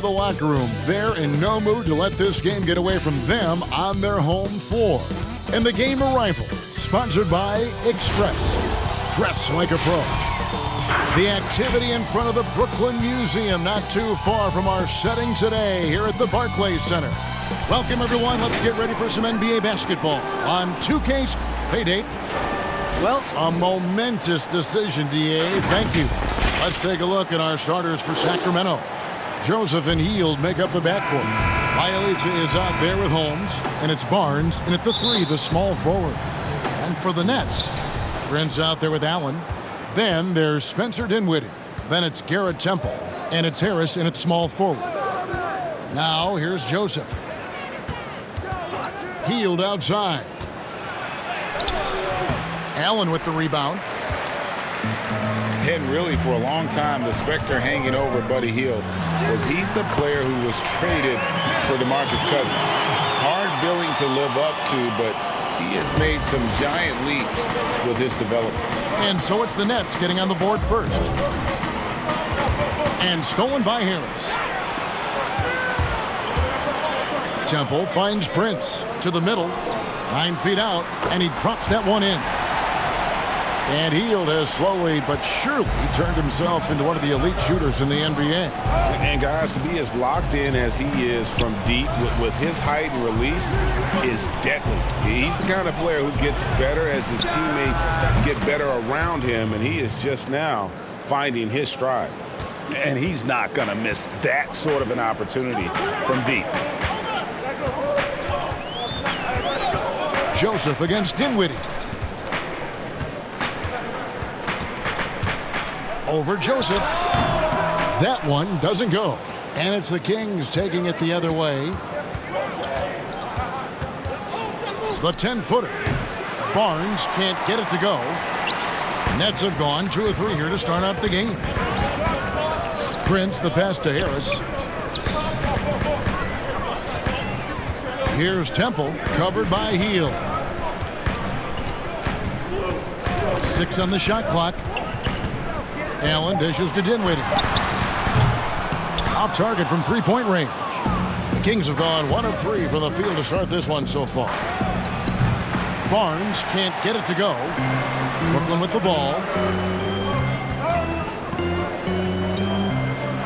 The locker room, they're in no mood to let this game get away from them on their home floor. And the game arrival, sponsored by Express. Dress like a pro. The activity in front of the Brooklyn Museum, not too far from our setting today here at the Barclays Center. Welcome, everyone. Let's get ready for some NBA basketball on 2K's Payday. Well, a momentous decision, DA. Thank you. Let's take a look at our starters for Sacramento. Joseph and Hield make up the backcourt. Bielitsa is out there with Holmes, and it's Barnes, and at the three, the small forward. And for the Nets, Prince out there with Allen. Then there's Spencer Dinwiddie. Then it's Garrett Temple, and it's Harris, and it's small forward. Now here's Joseph. Hield outside. Allen with the rebound. And really, for a long time, the specter hanging over Buddy Hield was he's the player who was traded for DeMarcus Cousins. Hard billing to live up to, but he has made some giant leaps with his development. And so it's the Nets getting on the board first. And stolen by Harris. Temple finds Prince to the middle. 9 feet out, and he drops that one in. And Hield has slowly but surely turned himself into one of the elite shooters in the NBA. And guys, to be as locked in as he is from deep with his height and release is deadly. He's the kind of player who gets better as his teammates get better around him, and he is just now finding his stride. And he's not going to miss that sort of an opportunity from deep. Joseph against Dinwiddie. Over Joseph. That one doesn't go. And it's the Kings taking it the other way. The 10-footer. Barnes can't get it to go. Nets have gone 2 or 3 here to start out the game. Prince, the pass to Harris. Here's Temple, covered by Hield. 6 on the shot clock. Allen dishes to Dinwiddie. Off target from three-point range. The Kings have gone 1 of 3 from the field to start this one so far. Barnes can't get it to go. Brooklyn with the ball.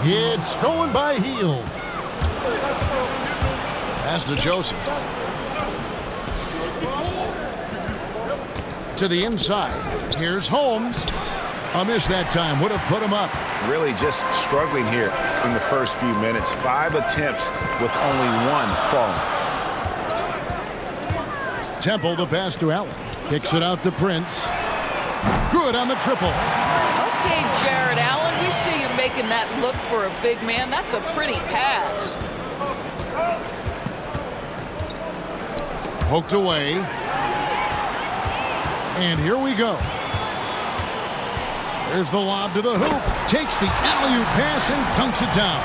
It's stolen by Hield. Pass to Joseph. To the inside. Here's Holmes. A miss that time. Would have put him up. Really just struggling here in the first few minutes. 5 attempts with only 1 falling. Temple, the pass to Allen. Kicks it out to Prince. Good on the triple. Okay, Jared Allen, we see you making that look for a big man. That's a pretty pass. Poked away. And here we go. There's the lob to the hoop. Takes the alley-oop pass and dunks it down.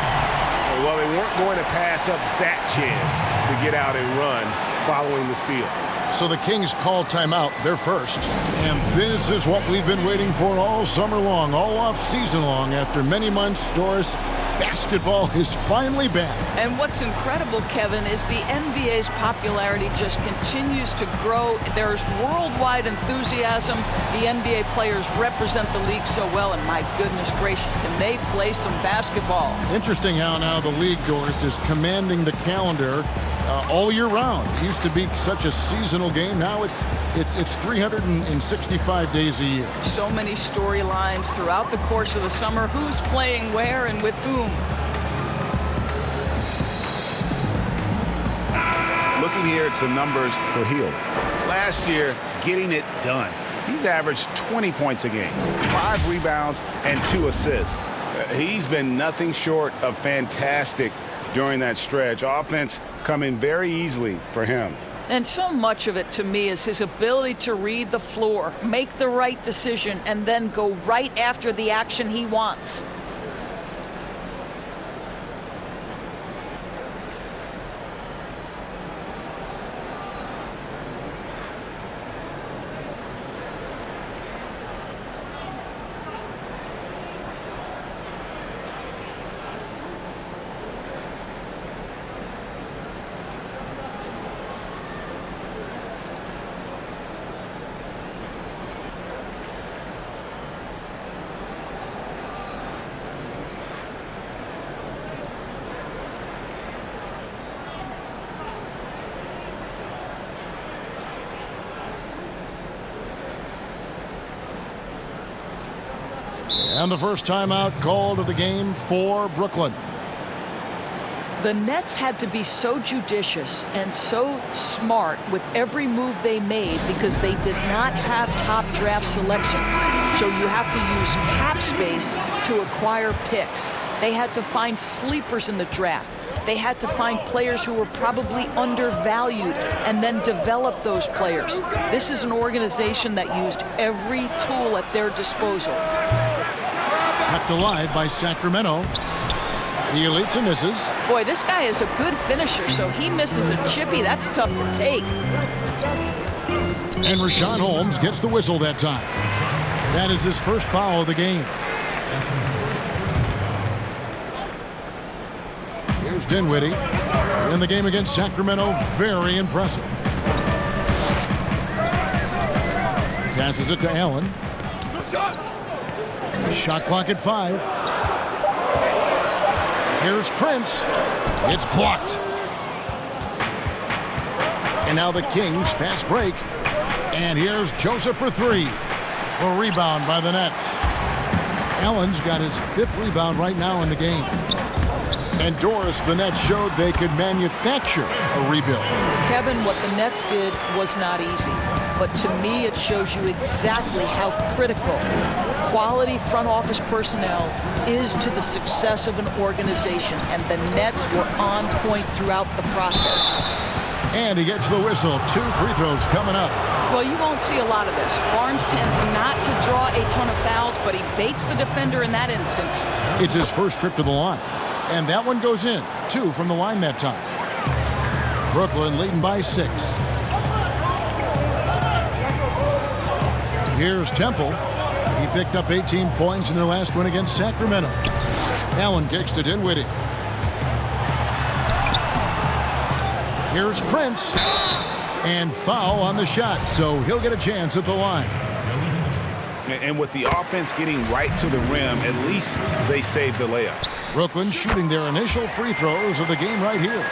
Well, they weren't going to pass up that chance to get out and run following the steal. So the Kings call timeout. They're first. And this is what we've been waiting for all summer long, all off-season long. After many months, Doris, basketball is finally back. And what's incredible, Kevin, is the NBA's popularity just continues to grow. There's worldwide enthusiasm. The NBA players represent the league so well, and my goodness gracious, can they play some basketball? Interesting how now the league, Doris, is commanding the calendar all year round. It used to be such a seasonal game. Now it's 365 days a year. So many storylines throughout the course of the summer. Who's playing where and with whom? Looking here at some numbers for Hield. Last year, getting it done. He's averaged 20 points a game, 5 rebounds, and 2 assists. He's been nothing short of fantastic during that stretch. Offense coming very easily for him. And so much of it, to me, is his ability to read the floor, make the right decision, and then go right after the action he wants. And the first timeout called of the game for Brooklyn. The Nets had to be so judicious and so smart with every move they made because they did not have top draft selections. So you have to use cap space to acquire picks. They had to find sleepers in the draft. They had to find players who were probably undervalued and then develop those players. This is an organization that used every tool at their disposal. Kept alive by Sacramento. He elites and misses. Boy, this guy is a good finisher, so he misses a chippy. That's tough to take. And Rashawn Holmes gets the whistle that time. That is his first foul of the game. Here's Dinwiddie in the game against Sacramento. Very impressive. Passes it to Allen. Shot clock at 5. Here's Prince. It's blocked. And now the Kings fast break. And here's Joseph for 3. A rebound by the Nets. Allen's got his 5th rebound right now in the game. And Doris, the Nets showed they could manufacture a rebuild. Kevin, what the Nets did was not easy. But to me, it shows you exactly how critical quality front office personnel is to the success of an organization. And the Nets were on point throughout the process. And he gets the whistle. 2 free throws coming up. Well, you won't see a lot of this. Barnes tends not to draw a ton of fouls, but he baits the defender in that instance. It's his first trip to the line. And that one goes in. 2 from the line that time. Brooklyn leading by 6. Here's Temple. He picked up 18 points in their last win against Sacramento. Allen kicks to Dinwiddie. Here's Prince. And foul on the shot, so he'll get a chance at the line. And with the offense getting right to the rim, at least they saved the layup. Brooklyn shooting their initial free throws of the game right here.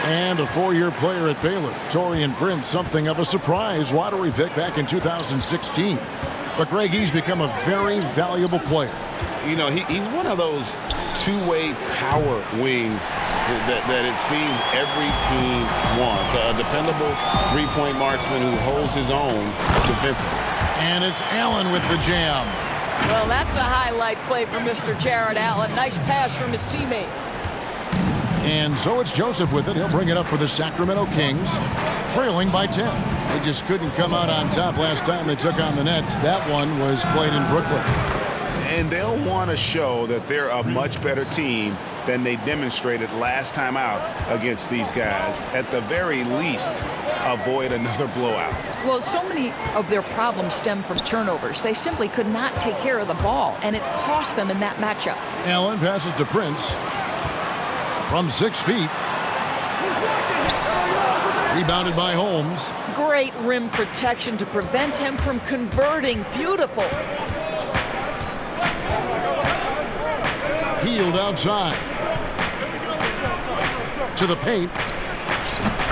And a 4-year player at Baylor, Taurean Prince, something of a surprise lottery pick back in 2016. But Greg, he's become a very valuable player. You know, he's one of those two-way power wings that it seems every team wants. A dependable three-point marksman who holds his own defensively. And it's Allen with the jam. Well, that's a highlight play for Mr. Jared Allen. Nice pass from his teammate. And so it's Joseph with it. He'll bring it up for the Sacramento Kings, trailing by 10. They just couldn't come out on top last time they took on the Nets. That one was played in Brooklyn. And they'll want to show that they're a much better team than they demonstrated last time out against these guys. At the very least, avoid another blowout. Well, so many of their problems stem from turnovers. They simply could not take care of the ball, and it cost them in that matchup. Allen passes to Prince from 6 feet. Rebounded by Holmes. Great rim protection to prevent him from converting. Beautiful. Healed outside. To the paint.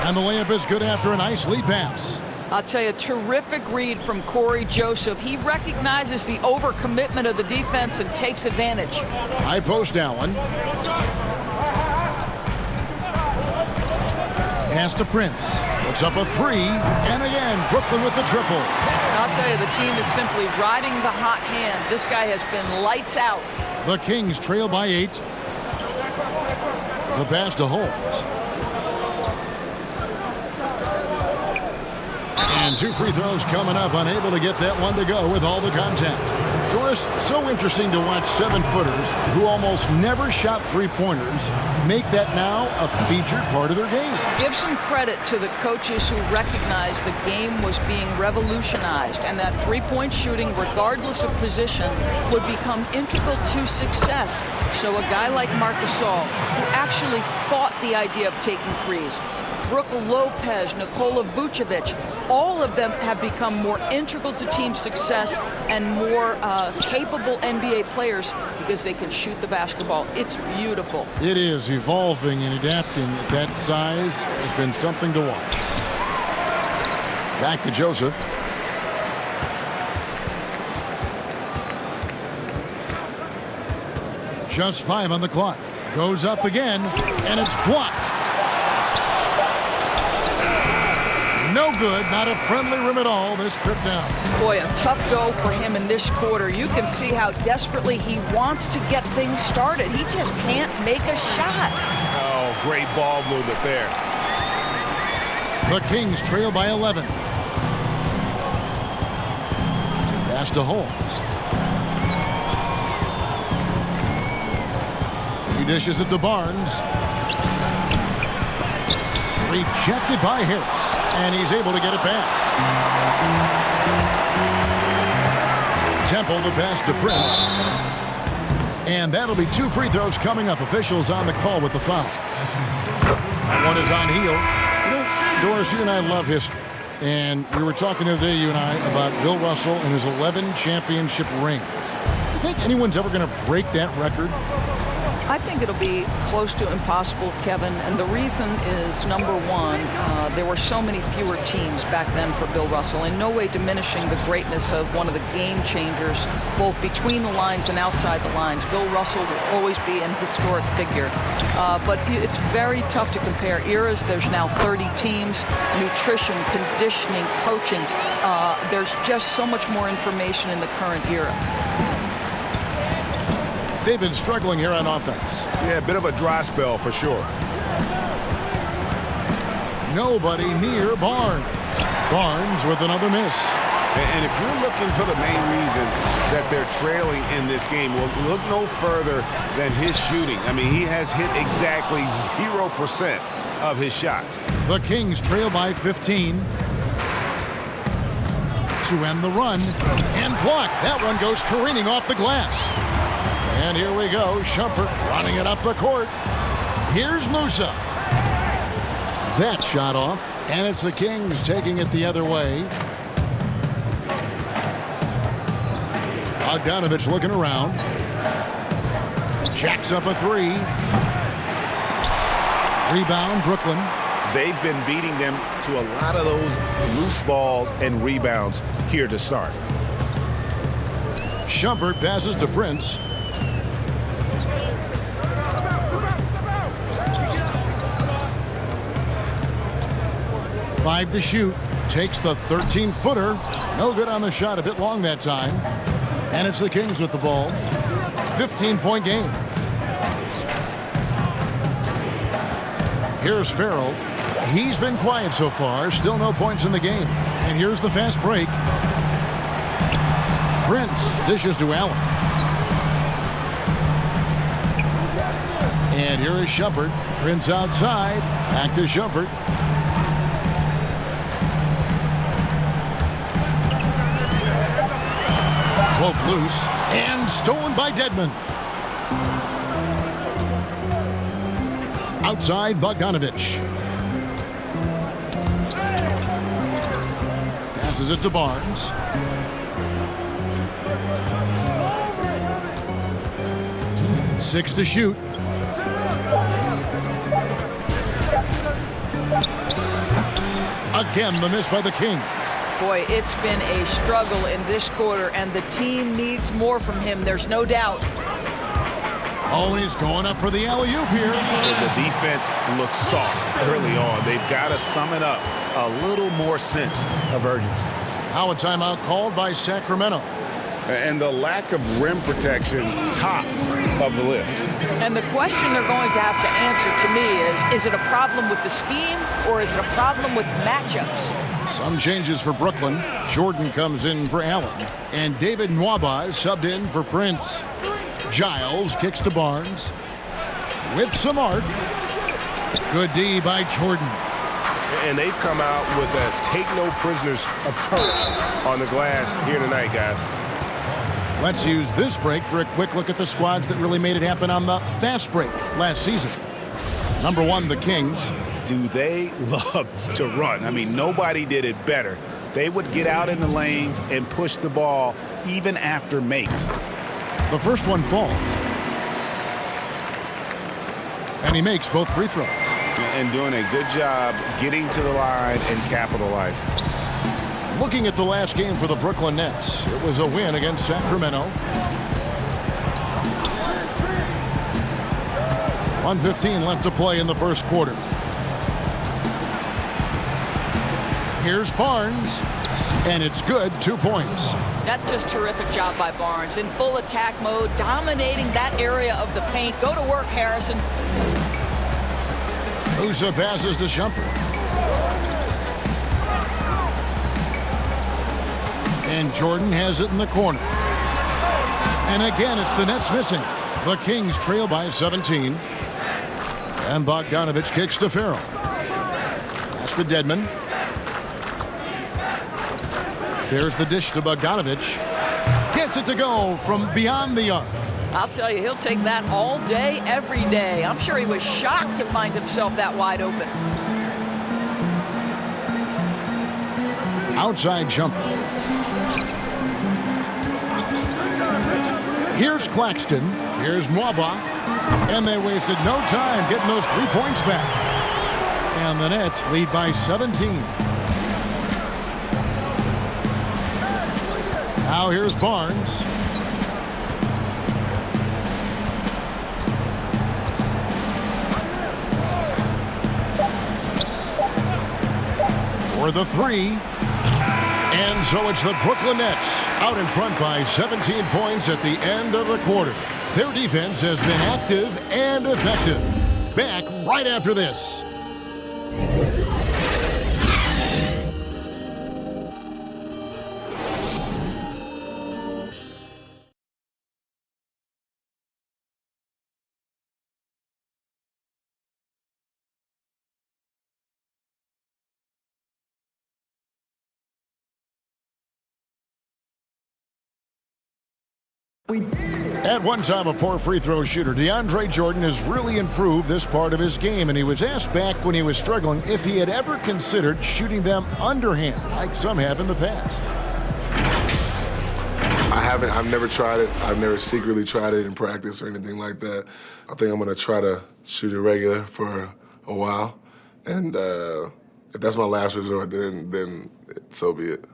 And the layup is good after a nice lead pass. I'll tell you, terrific read from Corey Joseph. He recognizes the overcommitment of the defense and takes advantage. High post Allen. Pass to Prince. Puts up a 3. And again, Brooklyn with the triple. I'll tell you, the team is simply riding the hot hand. This guy has been lights out. The Kings trail by 8. The pass to Holmes. And 2 free throws coming up. Unable to get that one to go with all the contact. Doris, so interesting to watch 7-footers who almost never shot three-pointers make that now a featured part of their game. Give some credit to the coaches who recognized the game was being revolutionized and that three-point shooting, regardless of position, would become integral to success. So a guy like Marc Gasol, who actually fought the idea of taking threes, Brooke Lopez, Nikola Vucevic, all of them have become more integral to team success and more capable NBA players because they can shoot the basketball. It's beautiful. It is. Evolving and adapting at that size has been something to watch. Back to Joseph. Just 5 on the clock. Goes up again, and it's blocked. No good. Not a friendly rim at all this trip down. Boy, a tough go for him in this quarter. You can see how desperately he wants to get things started. He just can't make a shot. Oh, great ball movement there. The Kings trail by 11. Pass to Holmes. He dishes it to Barnes. Rejected by Harris, and he's able to get it back. Temple the pass to Prince. And that'll be 2 free throws coming up. Officials on the call with the foul. One is on heel. Doris, you and I love history. And we were talking the other day, you and I, about Bill Russell and his 11 championship rings. Do you think anyone's ever going to break that record? I think it'll be close to impossible, Kevin, and the reason is, number one, there were so many fewer teams back then for Bill Russell, in no way diminishing the greatness of one of the game changers, both between the lines and outside the lines. Bill Russell will always be an historic figure, but it's very tough to compare eras. There's now 30 teams, nutrition, conditioning, coaching. There's just so much more information in the current era. They've been struggling here on offense. Yeah, a bit of a dry spell for sure. Nobody near Barnes. Barnes with another miss. And if you're looking for the main reason that they're trailing in this game, well, look no further than his shooting. I mean, he has hit exactly 0% of his shots. The Kings trail by 15. To end the run. And blocked. That one goes careening off the glass. And here we go. Shumpert running it up the court. Here's Musa. That shot off. And it's the Kings taking it the other way. Bogdanovich looking around. Jacks up a 3. Rebound, Brooklyn. They've been beating them to a lot of those loose balls and rebounds here to start. Shumpert passes to Prince. 5 to shoot. Takes the 13-footer. No good on the shot. A bit long that time. And it's the Kings with the ball. 15-point game. Here's Farrell. He's been quiet so far. Still no points in the game. And here's the fast break. Prince dishes to Allen. And here is Shumpert. Prince outside. Back to Shumpert. Cloak loose. And stolen by Dedmon. Outside Bogdanovich. Passes it to Barnes. Six to shoot. Again, the miss by the Kings. Boy, it's been a struggle in this quarter, and the team needs more from him. There's no doubt. Always going up for the alley-oop here. The defense looks soft early on. They've got to sum it up a little more sense of urgency. Now a timeout called by Sacramento. And the lack of rim protection, top of the list. And the question they're going to have to answer to me is it a problem with the scheme or is it a problem with matchups? Some changes for Brooklyn. Jordan comes in for Allen. And David Nwaba is subbed in for Prince. Giles kicks to Barnes. With some arc. Good D by Jordan. And they've come out with a take-no-prisoners approach on the glass here tonight, guys. Let's use this break for a quick look at the squads that really made it happen on the fast break last season. Number 1, the Kings. Do they love to run? I mean, nobody did it better. They would get out in the lanes and push the ball even after makes. The first one falls. And he makes both free throws. And doing a good job getting to the line and capitalizing. Looking at the last game for the Brooklyn Nets, it was a win against Sacramento. 1:15 left to play in the first quarter. Here's Barnes, and it's good, 2 points. That's just terrific job by Barnes. In full attack mode, dominating that area of the paint. Go to work, Harrison. Musa passes to Shumpert. And Jordan has it in the corner. And again, it's the Nets missing. The Kings trail by 17. And Bogdanovich kicks to Farrell. That's to Dedmon. There's the dish to Bogdanovich. Gets it to go from beyond the arc. I'll tell you, he'll take that all day, every day. I'm sure he was shocked to find himself that wide open. Outside jumper. Here's Claxton. Here's Mwaba. And they wasted no time getting those 3 points back. And the Nets lead by 17. Now here's Barnes. For the 3. And so it's the Brooklyn Nets out in front by 17 points at the end of the quarter. Their defense has been active and effective. Back right after this. At one time a poor free throw shooter, DeAndre Jordan has really improved this part of his game, and he was asked back when he was struggling if he had ever considered shooting them underhand like some have in the past. I haven't. I've never tried it. I've never secretly tried it in practice or anything like that. I think I'm going to try to shoot it regular for a while, and if that's my last resort, then so be it.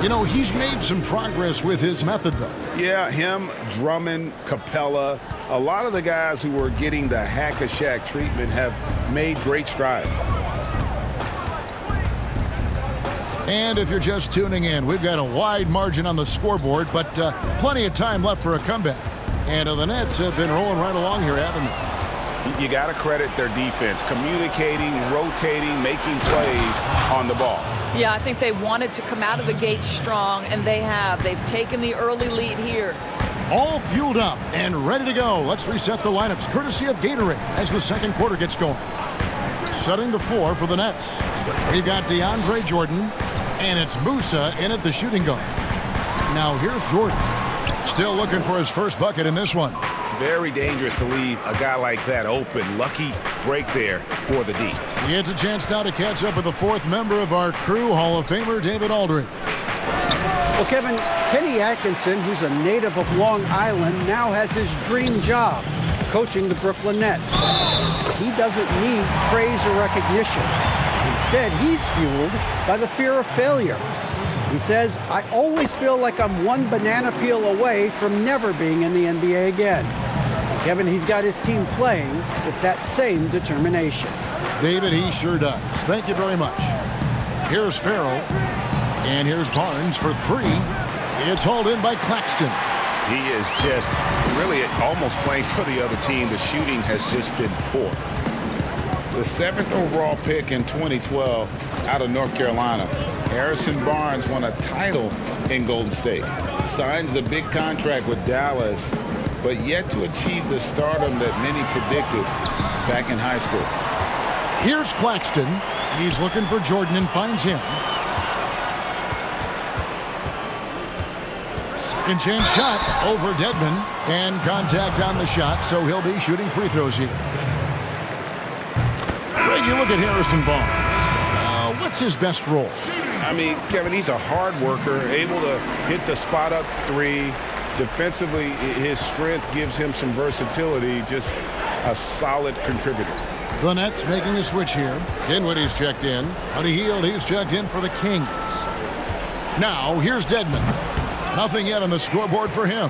You know, he's made some progress with his method, though. Yeah, him, Drummond, Capella, a lot of the guys who were getting the hack-a-shack treatment have made great strides. And if you're just tuning in, we've got a wide margin on the scoreboard, but plenty of time left for a comeback. And the Nets have been rolling right along here, haven't they? You got to credit their defense, communicating, rotating, making plays on the ball. Yeah, I think they wanted to come out of the gate strong, and they have. They've taken the early lead here. All fueled up and ready to go. Let's reset the lineups, courtesy of Gatorade, as the second quarter gets going. Setting the floor for the Nets. We've got DeAndre Jordan, and it's Musa in at the shooting guard. Now here's Jordan. Still looking for his first bucket in this one. Very dangerous to leave a guy like that open. Lucky break there for the D. He gets a chance now to catch up with the fourth member of our crew, Hall of Famer David Aldridge. Well, Kevin, Kenny Atkinson, who's a native of Long Island, now has his dream job, coaching the Brooklyn Nets. He doesn't need praise or recognition. Instead, he's fueled by the fear of failure. He says, I always feel like I'm one banana peel away from never being in the NBA again. Kevin, he's got his team playing with that same determination. David, he sure does. Thank you very much. Here's Farrell. And here's Barnes for 3. It's hauled in by Claxton. He is just really almost playing for the other team. The shooting has just been poor. The 7th overall pick in 2012 out of North Carolina. Harrison Barnes won a title in Golden State. Signs the big contract with Dallas, but yet to achieve the stardom that many predicted back in high school. Here's Claxton. He's looking for Jordan and finds him. Second chance shot over Dedmon, and contact on the shot, so he'll be shooting free throws here. Greg, you look at Harrison Barnes. What's his best role? I mean, Kevin, he's a hard worker, able to hit the spot-up 3. Defensively, his strength gives him some versatility, just a solid contributor. The Nets making a switch here. Dinwiddie's checked in. Buddy Hield, he's checked in for the Kings. Now, here's Dedmon. Nothing yet on the scoreboard for him.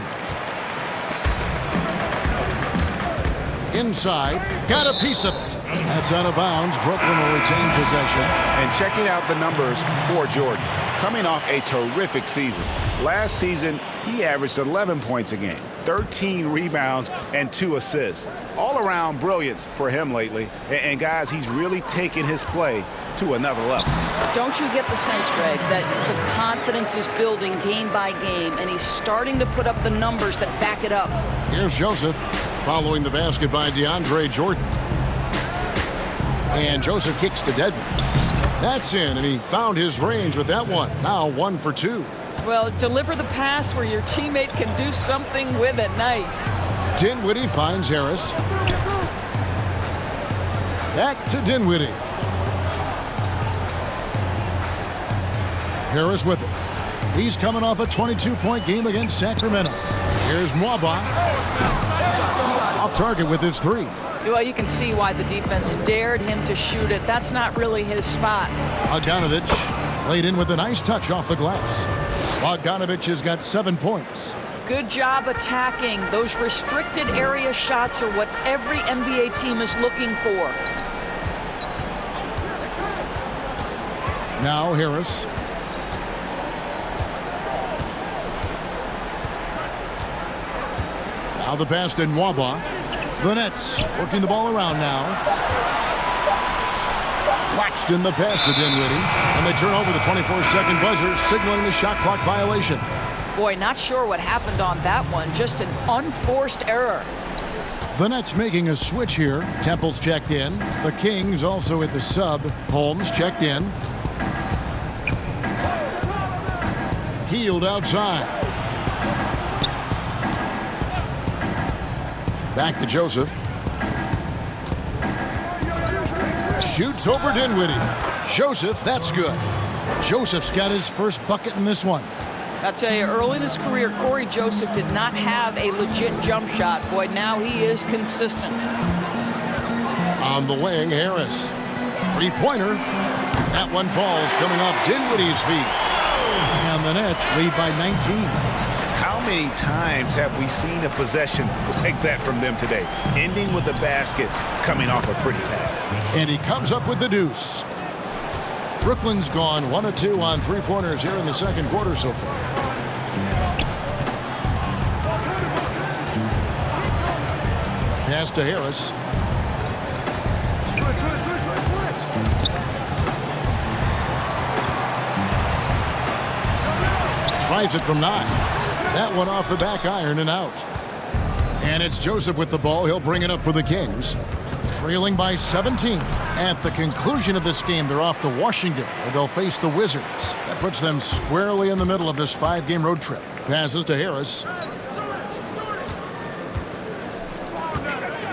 Inside. Got a piece of it. That's out of bounds. Brooklyn will retain possession. And checking out the numbers for Jordan. Coming off a terrific season. Last season, he averaged 11 points a game, 13 rebounds, and 2 assists. All-around brilliance for him lately. And guys, he's really taken his play to another level. Don't you get the sense, Greg, that the confidence is building game by game, and he's starting to put up the numbers that back it up? Here's Joseph following the basket by DeAndre Jordan. And Joseph kicks to Dedmon. That's in, and he found his range with that one. Now 1 for 2. Well, deliver the pass where your teammate can do something with it. Nice. Dinwiddie finds Harris. Back to Dinwiddie. Harris with it. He's coming off a 22-point game against Sacramento. Here's Mwaba. Off target with his 3. Well, you can see why the defense dared him to shoot it. That's not really his spot. Bogdanovich laid in with a nice touch off the glass. Bogdanovich has got 7 points. Good job attacking. Those restricted area shots are what every NBA team is looking for. Now Harris. Now the pass to Nwaba. The Nets working the ball around now. Claxton the pass to Dinwiddie. And they turn over the 24-second buzzer, signaling the shot clock violation. Boy, not sure what happened on that one. Just an unforced error. The Nets making a switch here. Temple's checked in. The Kings also with the sub. Holmes checked in. Healed outside. Back to Joseph. Shoots over Dinwiddie. Joseph, that's good. Joseph's got his first bucket in this one. I'll tell you, early in his career, Corey Joseph did not have a legit jump shot. Boy, now he is consistent. On the wing, Harris. Three-pointer. That one falls, coming off Dinwiddie's feet. And the Nets lead by 19. How many times have we seen a possession like that from them today? Ending with a basket, coming off a pretty pass. And he comes up with the deuce. Brooklyn's gone 1 of 2 on three-pointers here in the second quarter so far. Pass to Harris. Tries it from 9. That one off the back iron and out. And it's Joseph with the ball. He'll bring it up for the Kings. Trailing by 17. At the conclusion of this game, they're off to Washington, where they'll face the Wizards. That puts them squarely in the middle of this 5-game road trip. Passes to Harris.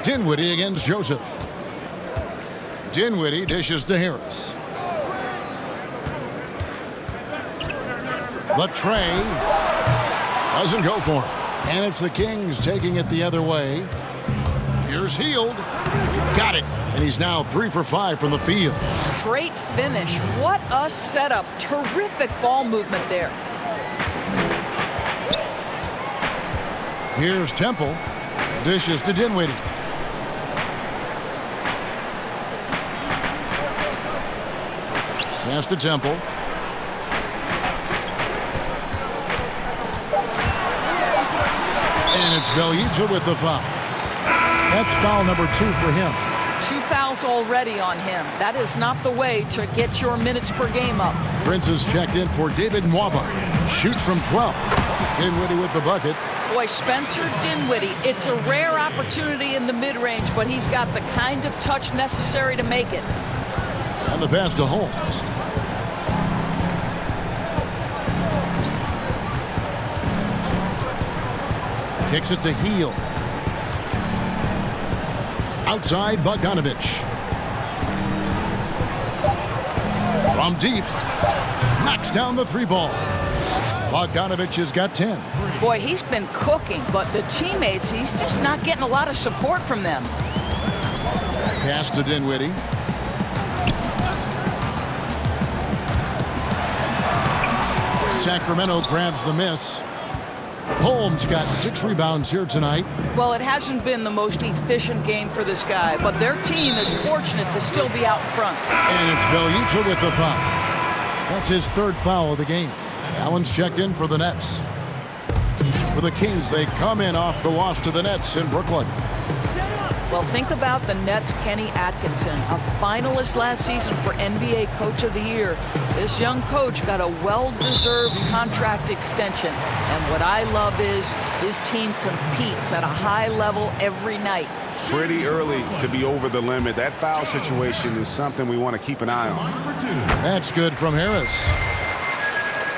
Dinwiddie against Joseph. Dinwiddie dishes to Harris. The tray doesn't go for him. And it's the Kings taking it the other way. Here's Hield. Got it. And he's now 3 for 5 from the field. Great finish. What a setup. Terrific ball movement there. Here's Temple. Dishes to Dinwiddie. Pass to Temple. And it's Bjelica with the foul. That's foul number 2 for him. 2 fouls already on him. That is not the way to get your minutes per game up. Prince is checked in for David Nwaba. Shoots from 12. Dinwiddie with the bucket. Boy, Spencer Dinwiddie, it's a rare opportunity in the mid-range, but he's got the kind of touch necessary to make it. And the pass to Holmes. Kicks it to Hield. Outside, Bogdanovich. From deep. Knocks down the 3-ball. Bogdanovich has got 10. Boy, he's been cooking, but the teammates, he's just not getting a lot of support from them. Pass to Dinwiddie. Sacramento grabs the miss. Holmes got 6 rebounds here tonight. Well, it hasn't been the most efficient game for this guy, but their team is fortunate to still be out front. And it's Beljucha with the foul. That's his 3rd foul of the game. Allen's checked in for the Nets. For the Kings, they come in off the loss to the Nets in Brooklyn. Well, think about the Nets' Kenny Atkinson, a finalist last season for NBA Coach of the Year. This young coach got a well-deserved contract extension. And what I love is his team competes at a high level every night. Pretty early to be over the limit. That foul situation is something we want to keep an eye on. That's good from Harris.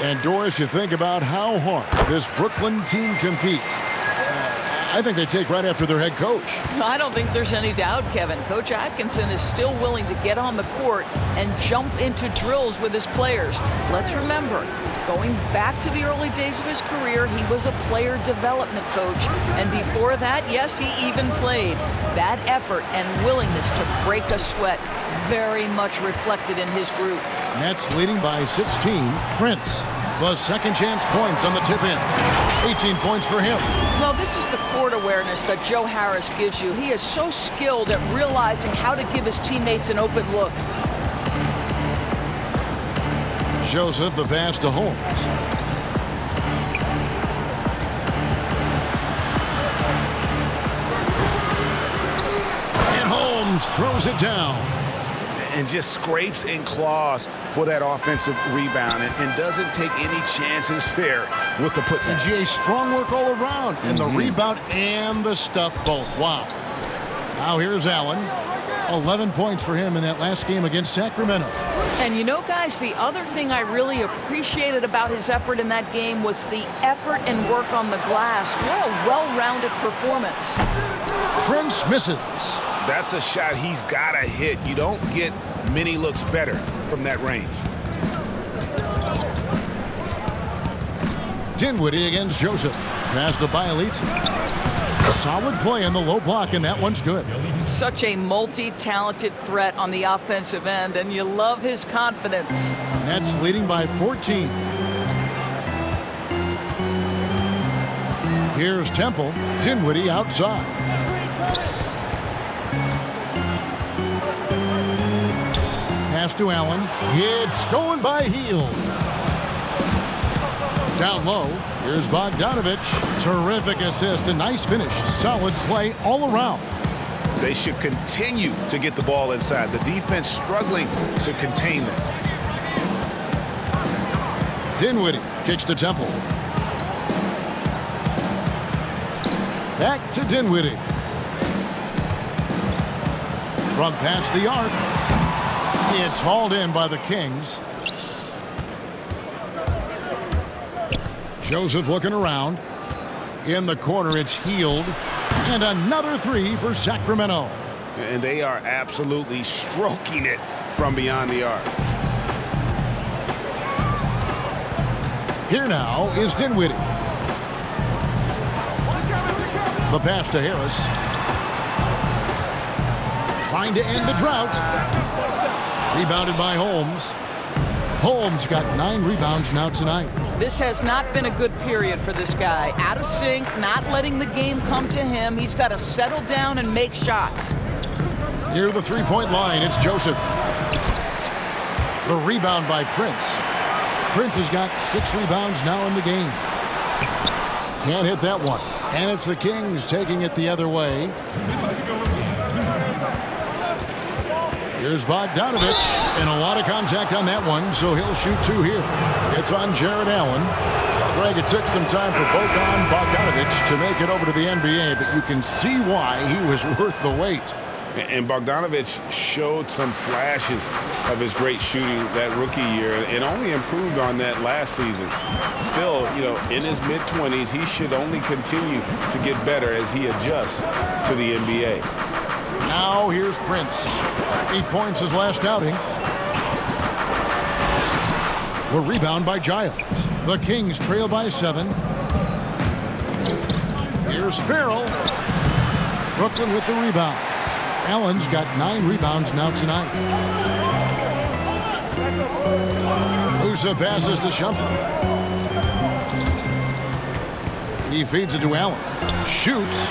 And Doris, you think about how hard this Brooklyn team competes. I think they take right after their head coach. I don't think there's any doubt, Kevin. Coach Atkinson is still willing to get on the court and jump into drills with his players. Let's remember, going back to the early days of his career, he was a player development coach. And before that, yes, he even played. That effort and willingness to break a sweat very much reflected in his group. Nets leading by 16. Prince, the second chance points on the tip-in. 18 points for him. Well, this is the court awareness that Joe Harris gives you. He is so skilled at realizing how to give his teammates an open look. Joseph, the pass to Holmes. And Holmes throws it down. And just scrapes and claws for that offensive rebound and doesn't take any chances there with the putback. And Jay, strong work all around. And the rebound and the stuff both. Wow. Now here's Allen. 11 points for him in that last game against Sacramento. And you know, guys, the other thing I really appreciated about his effort in that game was the effort and work on the glass. What a well-rounded performance. Prince misses. That's a shot he's got to hit. You don't get many looks better from that range. Dinwiddie against Joseph. Pass to Bielitz. Solid play in the low block, and that one's good. Such a multi-talented threat on the offensive end, and you love his confidence. Nets leading by 14. Here's Temple. Dinwiddie outside. Pass to Allen. It's stolen by Heel. Down low. Here's Bogdanovich. Terrific assist. A nice finish. Solid play all around. They should continue to get the ball inside. The defense struggling to contain them. Dinwiddie kicks to Temple. Back to Dinwiddie. From past the arc. It's hauled in by the Kings. Joseph looking around. In the corner, it's Healed. And another three for Sacramento. And they are absolutely stroking it from beyond the arc. Here now is Dinwiddie. The pass to Harris. Trying to end the drought. Rebounded by Holmes. Holmes got 9 rebounds now tonight. This has not been a good period for this guy. Out of sync, not letting the game come to him. He's got to settle down and make shots. Near the three-point line, it's Joseph. The rebound by Prince. Prince has got 6 rebounds now in the game. Can't hit that one. And it's the Kings taking it the other way. Here's Bogdanovich, and a lot of contact on that one, so he'll shoot 2 here. It's on Jared Allen. Greg, it took some time for Bogdanovich to make it over to the NBA, but you can see why he was worth the wait. And Bogdanovich showed some flashes of his great shooting that rookie year and only improved on that last season. Still, you know, in his mid-20s, he should only continue to get better as he adjusts to the NBA. Now here's Prince. 8 points his last outing. The rebound by Giles. The Kings trail by 7. Here's Farrell. Brooklyn with the rebound. Allen's got 9 rebounds now tonight. Musa passes to Shumpert. He feeds it to Allen. Shoots.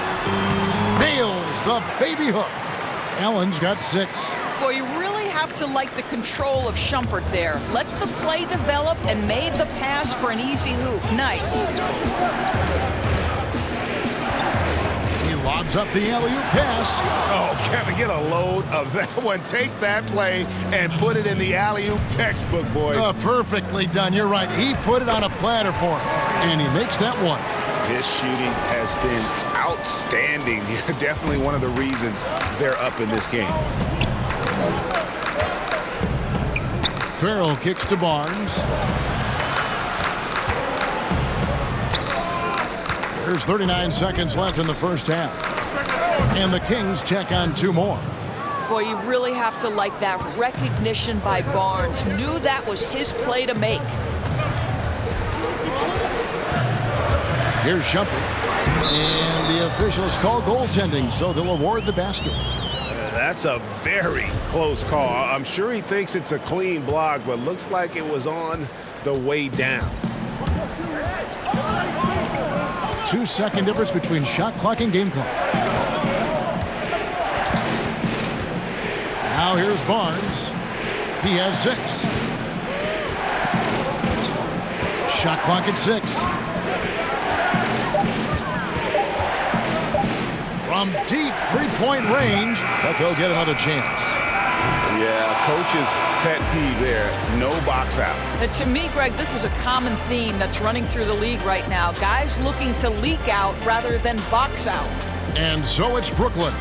Nails the baby hook. Allen's got 6. Boy, you really have to like the control of Shumpert there. Lets the play develop and made the pass for an easy hoop. Nice. He lobs up the alley-oop pass. Oh, Kevin, get a load of that one. Take that play and put it in the alley-oop textbook, boys. Perfectly done. You're right. He put it on a platter for him, and he makes that one. His shooting has been outstanding. Definitely one of the reasons they're up in this game. Farrell kicks to Barnes. There's 39 seconds left in the first half. And the Kings check on 2 more. Boy, you really have to like that recognition by Barnes. Knew that was his play to make. Here's Shumpert. And the officials call goaltending, so they'll award the basket. That's a very close call. I'm sure he thinks it's a clean block, but looks like it was on the way down. 2-second difference between shot clock and game clock. Now here's Barnes. He has 6. Shot clock at 6. From deep 3-point range, but they'll get another chance. Yeah, coach's pet peeve there. No box out. To me, Greg, this is a common theme that's running through the league right now. Guys looking to leak out rather than box out. And so it's Brooklyn,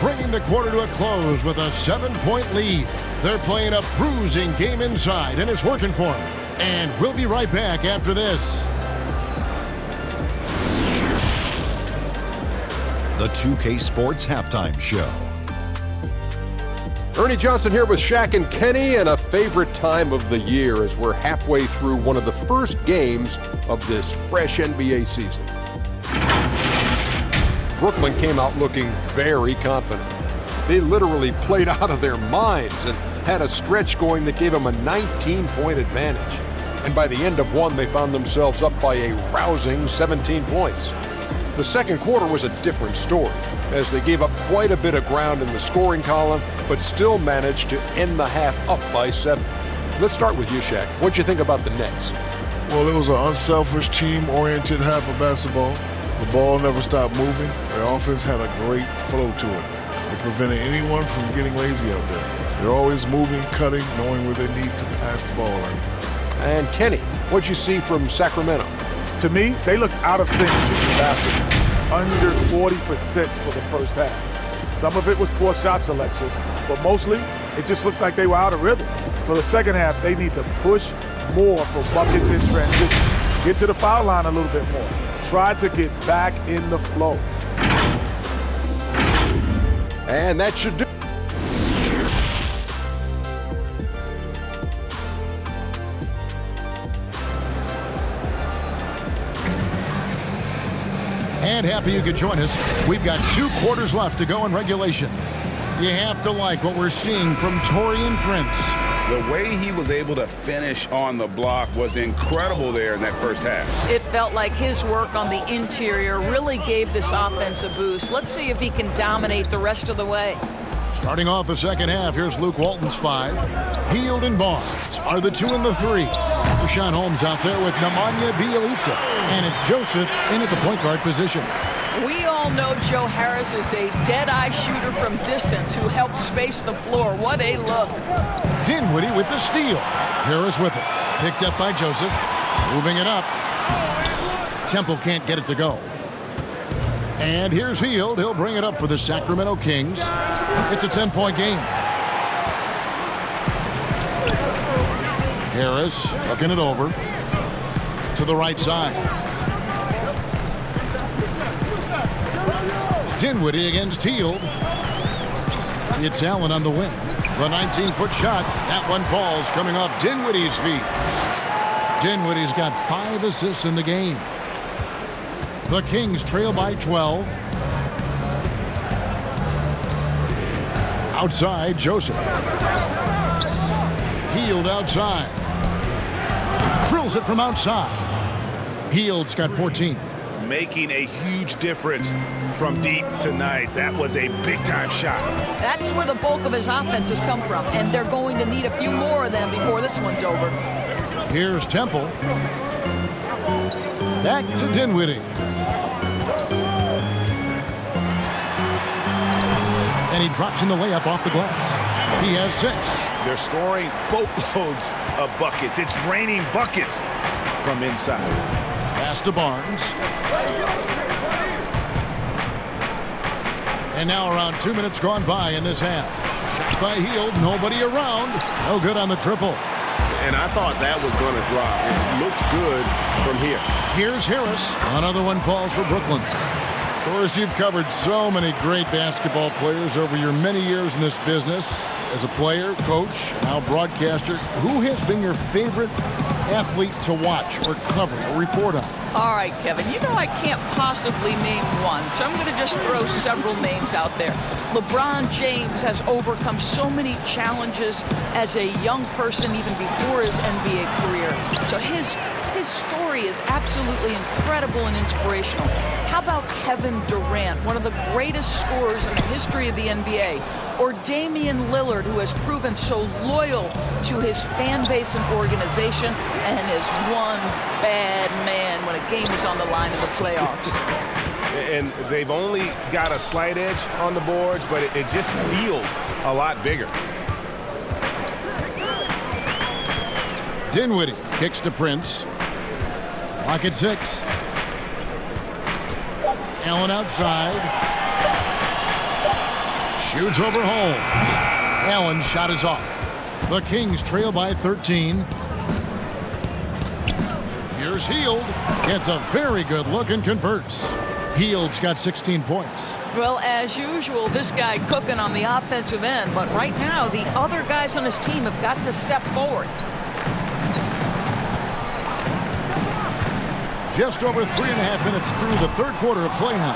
bringing the quarter to a close with a 7-point lead. They're playing a bruising game inside, and it's working for them. And we'll be right back after this. The 2K Sports Halftime Show. Ernie Johnson here with Shaq and Kenny, and a favorite time of the year as we're halfway through one of the first games of this fresh NBA season. Brooklyn came out looking very confident. They literally played out of their minds and had a stretch going that gave them a 19-point advantage. And by the end of one, they found themselves up by a rousing 17 points. The second quarter was a different story, as they gave up quite a bit of ground in the scoring column, but still managed to end the half up by 7. Let's start with you, Shaq. What'd you think about the Nets? Well, it was an unselfish, team-oriented half of basketball. The ball never stopped moving. Their offense had a great flow to it. It prevented anyone from getting lazy out there. They're always moving, cutting, knowing where they need to pass the ball in. And Kenny, what'd you see from Sacramento? To me, they looked out of sync shooting basketball. Under 40% for the first half. Some of it was poor shot selection, but mostly it just looked like they were out of rhythm. For the second half, they need to push more for buckets in transition. Get to the foul line a little bit more. Try to get back in the flow. And that should do. And happy you could join us. We've got 2 quarters left to go in regulation. You have to like what we're seeing from Taurean Prince. The way he was able to finish on the block was incredible there in that first half. It felt like his work on the interior really gave this offense a boost. Let's see if he can dominate the rest of the way. Starting off the second half, here's Luke Walton's 5. Hield and Barnes are the 2 and the 3. Rashawn Holmes out there with Nemanja Bjelica. And it's Joseph in at the point guard position. We all know Joe Harris is a dead-eye shooter from distance who helps space the floor. What a look. Dinwiddie with the steal. Harris with it. Picked up by Joseph. Moving it up. Temple can't get it to go. And here's Hield. He'll bring it up for the Sacramento Kings. It's a 10-point game. Harris looking it over to the right side. Dinwiddie against Hield. It's Allen on the wing. The 19-foot shot. That one falls coming off Dinwiddie's feet. Dinwiddie's got 5 assists in the game. The Kings trail by 12. Outside, Joseph. Hield outside. Drills it from outside. Hield's got 14. making a huge difference from deep tonight. That was a big-time shot. That's where the bulk of his offense has come from, and they're going to need a few more of them before this one's over. Here's Temple. Back to Dinwiddie. And he drops in the layup off the glass. He has 6. They're scoring boatloads of buckets. It's raining buckets from inside. Pass to Barnes. And now around 2 minutes gone by in this half. Shot by Hield, nobody around. No good on the triple. And I thought that was going to drop. It looked good from here. Here's Harris. Another one falls for Brooklyn. Of course, you've covered so many great basketball players over your many years in this business. As a player, coach, now broadcaster, who has been your favorite athlete to watch or cover or report on? All right, Kevin, you know I can't possibly name one, so I'm going to just throw several names out there. LeBron James has overcome so many challenges as a young person even before his NBA career. So his story is absolutely incredible and inspirational. How about Kevin Durant, one of the greatest scorers in the history of the NBA? Or Damian Lillard, who has proven so loyal to his fan base and organization and is one bad man when a game is on the line in the playoffs. And they've only got a slight edge on the boards, but it just feels a lot bigger. Dinwiddie kicks to Prince. Clock at 6. Allen outside. Shoots over Holmes. Allen's shot is off. The Kings trail by 13. Here's Hield. Gets a very good look and converts. Hield's got 16 points. Well, as usual, this guy cooking on the offensive end. But right now, the other guys on his team have got to step forward. Just over 3.5 minutes through the third quarter of play now.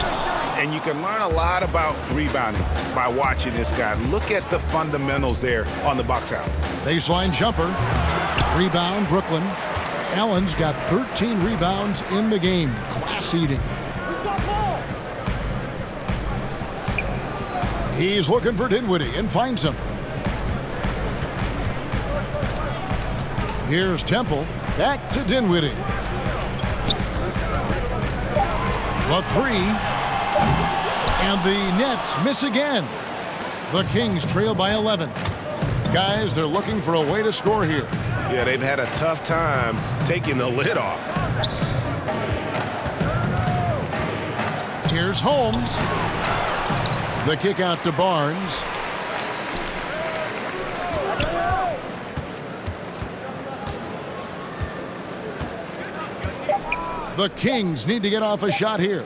And you can learn a lot about rebounding by watching this guy. Look at the fundamentals there on the box out. Baseline jumper. Rebound, Brooklyn. Allen's got 13 rebounds in the game. Class eating. He's looking for Dinwiddie and finds him. Here's Temple. Back to Dinwiddie. The 3. And the Nets miss again. The Kings trail by 11. Guys, they're looking for a way to score here. Yeah, they've had a tough time taking the lid off. Here's Holmes. The kick out to Barnes. The Kings need to get off a shot here.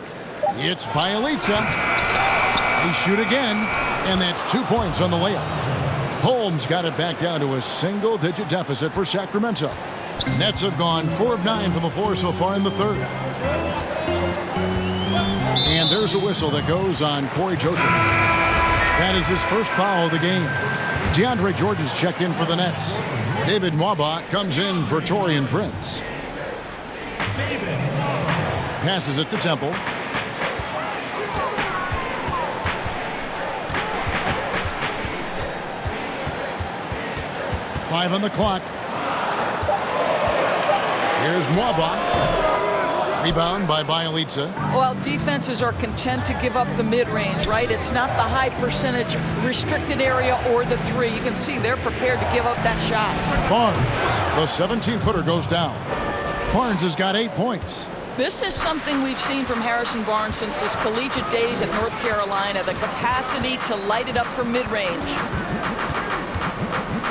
It's Bielitsa. They shoot again, and that's 2 points on the layup. Holmes got it back down to a single-digit deficit for Sacramento. Nets have gone 4 of 9 from the floor so far in the third. And there's a whistle that goes on Corey Joseph. That is his first foul of the game. DeAndre Jordan's checked in for the Nets. David Mwaba comes in for Taurean Prince. Passes it to Temple. Five on the clock. Here's Mwaba. Rebound by Bielitsa. Well, defenses are content to give up the mid-range, right? It's not the high percentage restricted area or the 3. You can see they're prepared to give up that shot. Barnes, the 17-footer goes down. Barnes has got 8 points. This is something we've seen from Harrison Barnes since his collegiate days at North Carolina, the capacity to light it up from mid-range.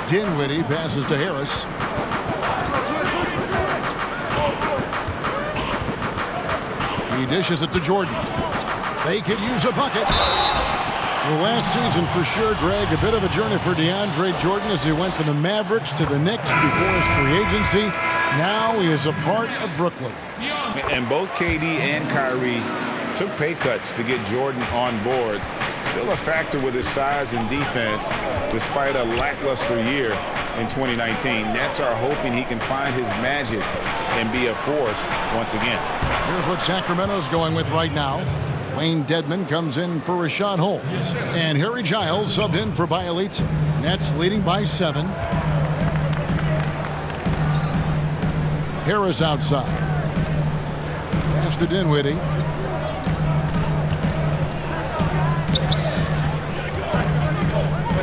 Dinwiddie passes to Harris. He dishes it to Jordan. They could use a bucket. Well, last season, for sure, Greg, a bit of a journey for DeAndre Jordan as he went from the Mavericks to the Knicks before his free agency. Now he is a part of Brooklyn. And both KD and Kyrie took pay cuts to get Jordan on board. Still a factor with his size and defense, despite a lackluster year in 2019. Nets are hoping he can find his magic and be a force once again. Here's what Sacramento's going with right now. Wayne Dedmon comes in for Rashawn Holmes. And Harry Giles subbed in for Bielitsa. Nets leading by 7. Harris outside. Pass to Dinwiddie.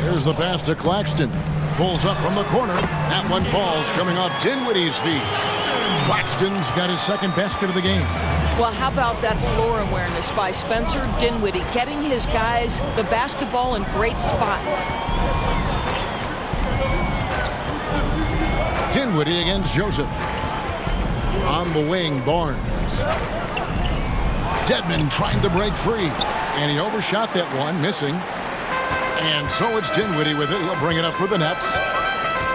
Here's the pass to Claxton. Pulls up from the corner. That one falls coming off Dinwiddie's feet. Claxton's got his second basket of the game. Well, how about that floor awareness by Spencer Dinwiddie, getting his guys the basketball in great spots. Dinwiddie against Joseph. On the wing, Barnes. Dedmon trying to break free. And he overshot that one, missing. And so it's Dinwiddie with it. He'll bring it up for the Nets.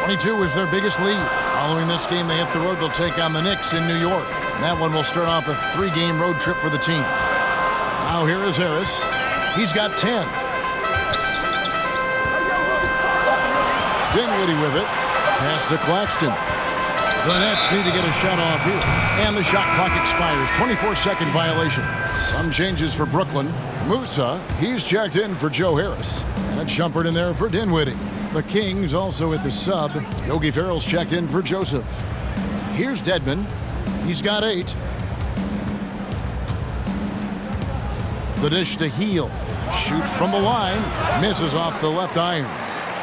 22 is their biggest lead. Following this game, they hit the road. They'll take on the Knicks in New York. And that one will start off a 3-game road trip for the team. Now here is Harris. He's got 10. Dinwiddie with it. Pass to Claxton. The Nets need to get a shot off here. And the shot clock expires. 24-second violation. Some changes for Brooklyn. Musa, he's checked in for Joe Harris. And it's Shumpert in there for Dinwiddie. The Kings also at the sub. Yogi Ferrell's checked in for Joseph. Here's Dedmon. He's got 8. The dish to Heel. Shoots from the line. Misses off the left iron.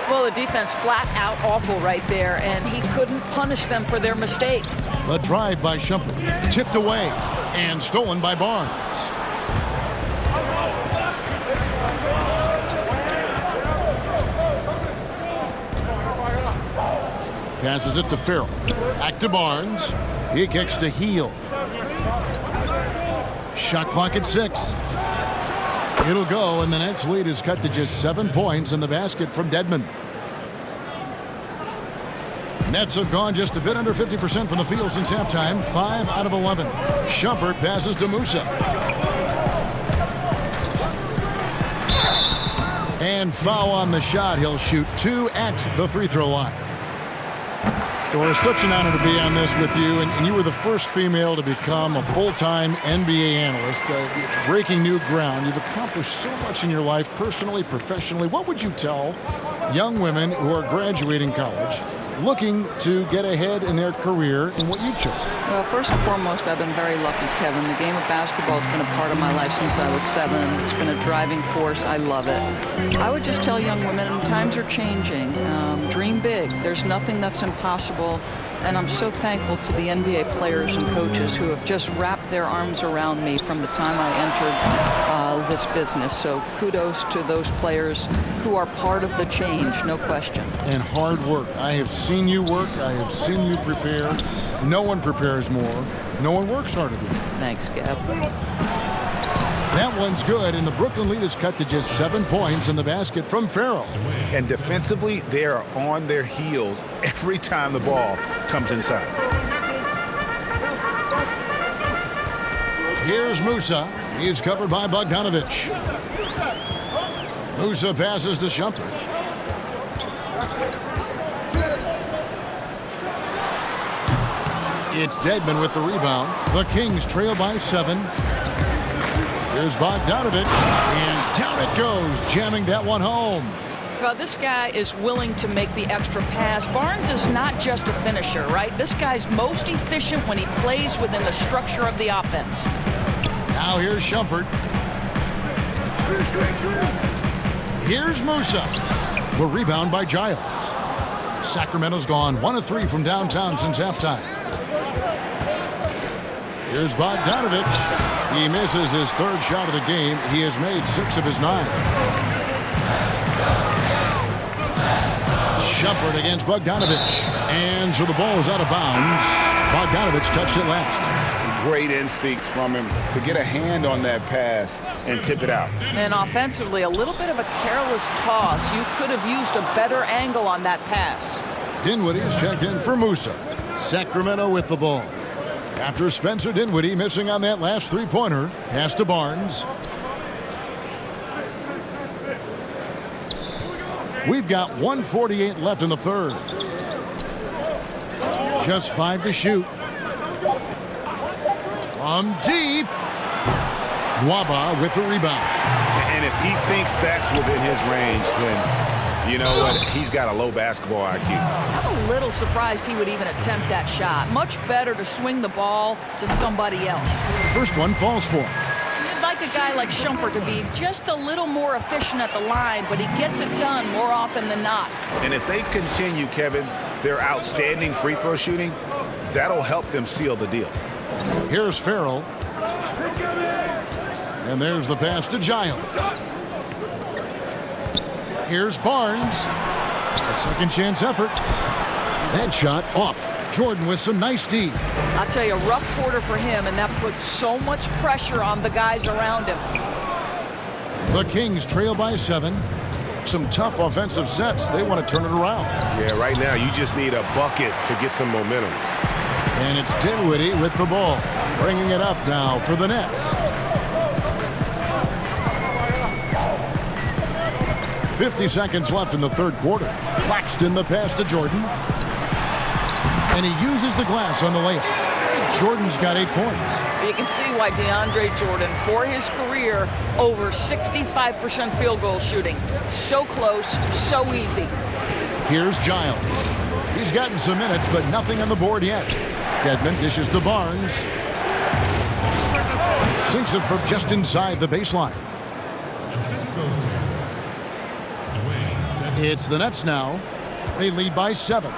Well, the defense flat out awful right there, and he couldn't punish them for their mistake. The drive by Shumpert. Tipped away and stolen by Barnes. Passes it to Ferrell. Back to Barnes. He kicks to Heel. Shot clock at 6. It'll go, and the Nets lead is cut to just 7 points in the basket from Dedmon. Nets have gone just a bit under 50% from the field since halftime. 5 out of 11. Shumpert passes to Musa. And foul on the shot. He'll shoot 2 at the free throw line. Well, it's such an honor to be on this with you, and you were the first female to become a full-time NBA analyst, breaking new ground. You've accomplished so much in your life, personally, professionally. What would you tell young women who are graduating college, looking to get ahead in their career in what you've chosen? Well, first and foremost, I've been very lucky, Kevin. The game of basketball has been a part of my life since I was 7. It's been a driving force. I love it. I would just tell young women, times are changing. Dream big. There's nothing that's impossible. And I'm so thankful to the NBA players and coaches who have just wrapped their arms around me from the time I entered this business. So kudos to those players who are part of the change, no question. And hard work. I have seen you work. I have seen you prepare. No one prepares more. No one works harder than you. Thanks, Gab. That one's good, and the Brooklyn lead is cut to just 7 points in the basket from Ferrell. And defensively, they are on their heels every time the ball comes inside. Here's Musa. He's covered by Bogdanovich. Musa passes to Shumpert. It's Dedmon with the rebound. The Kings trail by 7. Here's Bogdanovich, and down it goes, jamming that one home. Well, this guy is willing to make the extra pass. Barnes is not just a finisher, right? This guy's most efficient when he plays within the structure of the offense. Now here's Shumpert. Here's Musa. The rebound by Giles. Sacramento's gone 1 of 3 from downtown since halftime. Here's Bogdanovich. He misses his 3rd shot of the game. He has made 6 of his 9. Shumpert against Bogdanovich. And so the ball is out of bounds. Bogdanovich touched it last. Great instincts from him to get a hand on that pass and tip it out. And offensively, a little bit of a careless toss. You could have used a better angle on that pass. Dinwiddie's checked in for Musa. Sacramento with the ball. After Spencer Dinwiddie missing on that last 3-pointer, pass to Barnes. We've got 1:48 left in the third. Just 5 to shoot. From deep. Waba with the rebound. And if he thinks that's within his range, then you know what? He's got a low basketball IQ. I'm a little surprised he would even attempt that shot. Much better to swing the ball to somebody else. First one falls for him. You'd like a guy like Shumpert to be just a little more efficient at the line, but he gets it done more often than not. And if they continue, Kevin, their outstanding free throw shooting, that'll help them seal the deal. Here's Farrell. And there's the pass to Giles. Here's Barnes. A second chance effort. That shot off. Jordan with some nice D. I'll tell you, a rough quarter for him, and that puts so much pressure on the guys around him. The Kings trail by 7. Some tough offensive sets. They want to turn it around. Yeah, right now you just need a bucket to get some momentum. And it's Dinwiddie with the ball. Bringing it up now for the Nets. 50 seconds left in the third quarter. Claxton the pass to Jordan. And he uses the glass on the layup. Jordan's got 8 points. You can see why DeAndre Jordan, for his career, over 65% field goal shooting. So close, so easy. Here's Giles. He's gotten some minutes, but nothing on the board yet. Dedmon dishes to Barnes. Sinks it from just inside the baseline. It's the Nets now. They lead by 7.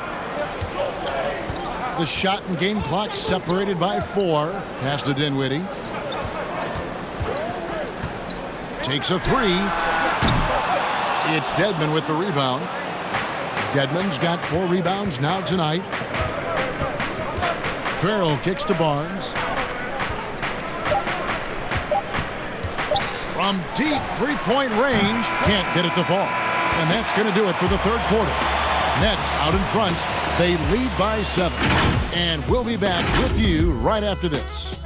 The shot and game clock separated by 4. Pass to Dinwiddie. Takes a 3. It's Dedmon with the rebound. Dedmon's got 4 rebounds now tonight. Farrell kicks to Barnes. From deep three-point range, can't get it to fall. And that's going to do it for the third quarter. Nets out in front. They lead by 7. And we'll be back with you right after this.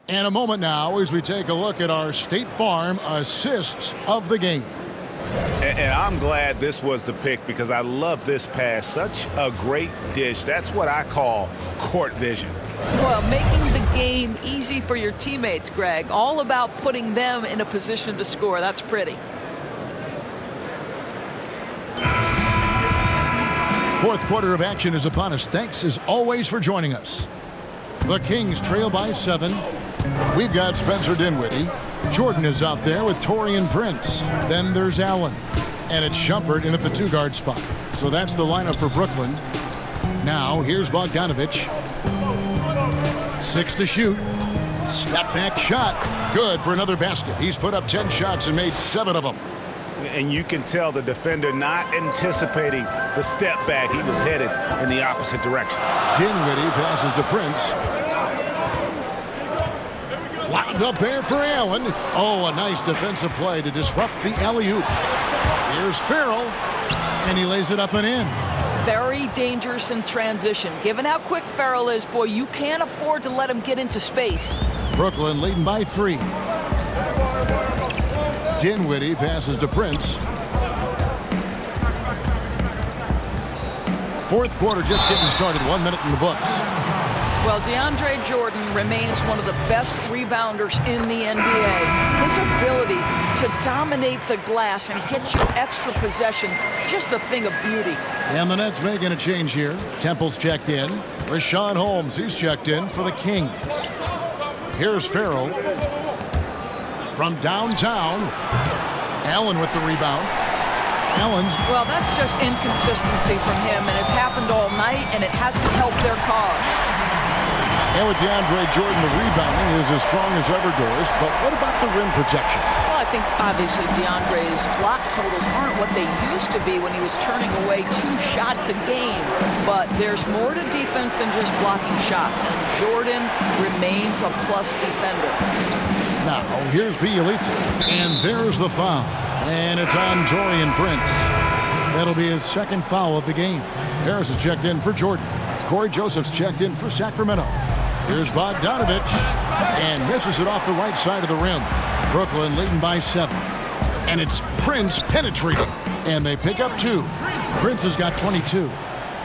And a moment now as we take a look at our State Farm assists of the game. And I'm glad this was the pick because I love this pass. Such a great dish. That's what I call court vision. Well, making the game easy for your teammates, Greg. All about putting them in a position to score. That's pretty. Fourth quarter of action is upon us. Thanks as always for joining us. The Kings trail by 7. We've got Spencer Dinwiddie. Jordan is out there with Taurean Prince. Then there's Allen. And it's Shumpert in at the 2-guard spot. So that's the lineup for Brooklyn. Now here's Bogdanovic. 6 to shoot. Step back shot. Good for another basket. He's put up 10 shots and made 7 of them. And you can tell the defender not anticipating the step back. He was headed in the opposite direction. Dinwiddie passes to Prince. Wound up there for Allen. Oh, a nice defensive play to disrupt the alley-oop. Here's Farrell, and he lays it up and in. Very dangerous in transition. Given how quick Farrell is, boy, you can't afford to let him get into space. Brooklyn leading by 3. Dinwiddie passes to Prince. Fourth quarter just getting started. 1 minute in the books. Well, DeAndre Jordan remains one of the best rebounders in the NBA. His ability to dominate the glass and get you extra possessions, just a thing of beauty. And the Nets making a change here. Temple's checked in. Rashawn Holmes, he's checked in for the Kings. Here's Farrell. From downtown, Allen with the rebound. Allen's. Well, that's just inconsistency from him, and it's happened all night, and it hasn't helped their cause. And with DeAndre Jordan, the rebounding is as strong as ever doors. But what about the rim protection? Well, I think obviously DeAndre's block totals aren't what they used to be when he was turning away 2 shots a game. But there's more to defense than just blocking shots, and Jordan remains a plus defender. Now, here's Bielitsa, and there's the foul. And it's on Taurean Prince. That'll be his second foul of the game. Harris is checked in for Jordan. Corey Joseph's checked in for Sacramento. Here's Bogdanovich, and misses it off the right side of the rim. Brooklyn leading by 7. And it's Prince penetrating, and they pick up 2. Prince has got 22.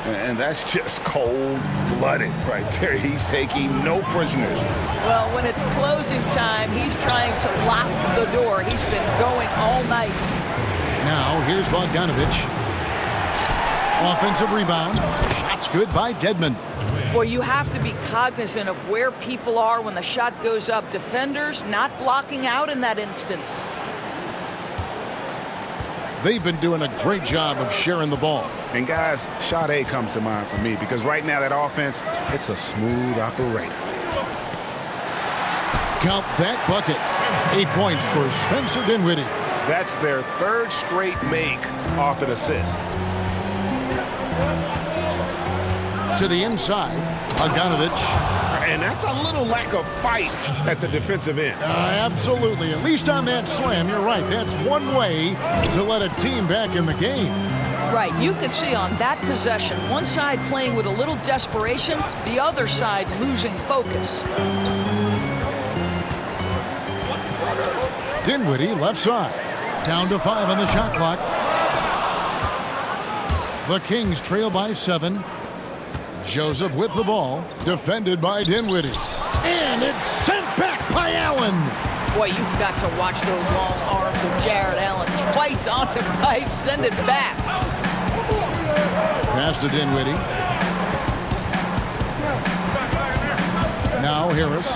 And that's just cold-blooded right there. He's taking no prisoners. Well, when it's closing time, he's trying to lock the door. He's been going all night. Now, here's Bogdanovich. Offensive rebound. Shot's good by Dedmon. Boy, you have to be cognizant of where people are when the shot goes up. Defenders not blocking out in that instance. They've been doing a great job of sharing the ball. And guys, shot A comes to mind for me because right now that offense, it's a smooth operator. Count that bucket. 8 points for Spencer Dinwiddie. That's their 3rd straight make off an assist. To the inside, Bogdanovich. And that's a little lack of fight at the defensive end. Absolutely. At least on that slam, you're right. That's one way to let a team back in the game. Right. You could see on that possession, one side playing with a little desperation, the other side losing focus. Dinwiddie, left side. Down to 5 on the shot clock. The Kings trail by 7. Joseph with the ball, defended by Dinwiddie. And it's sent back by Allen. Boy, you've got to watch those long arms of Jared Allen. Twice on the pipe, send it back. Pass to Dinwiddie. Now Harris.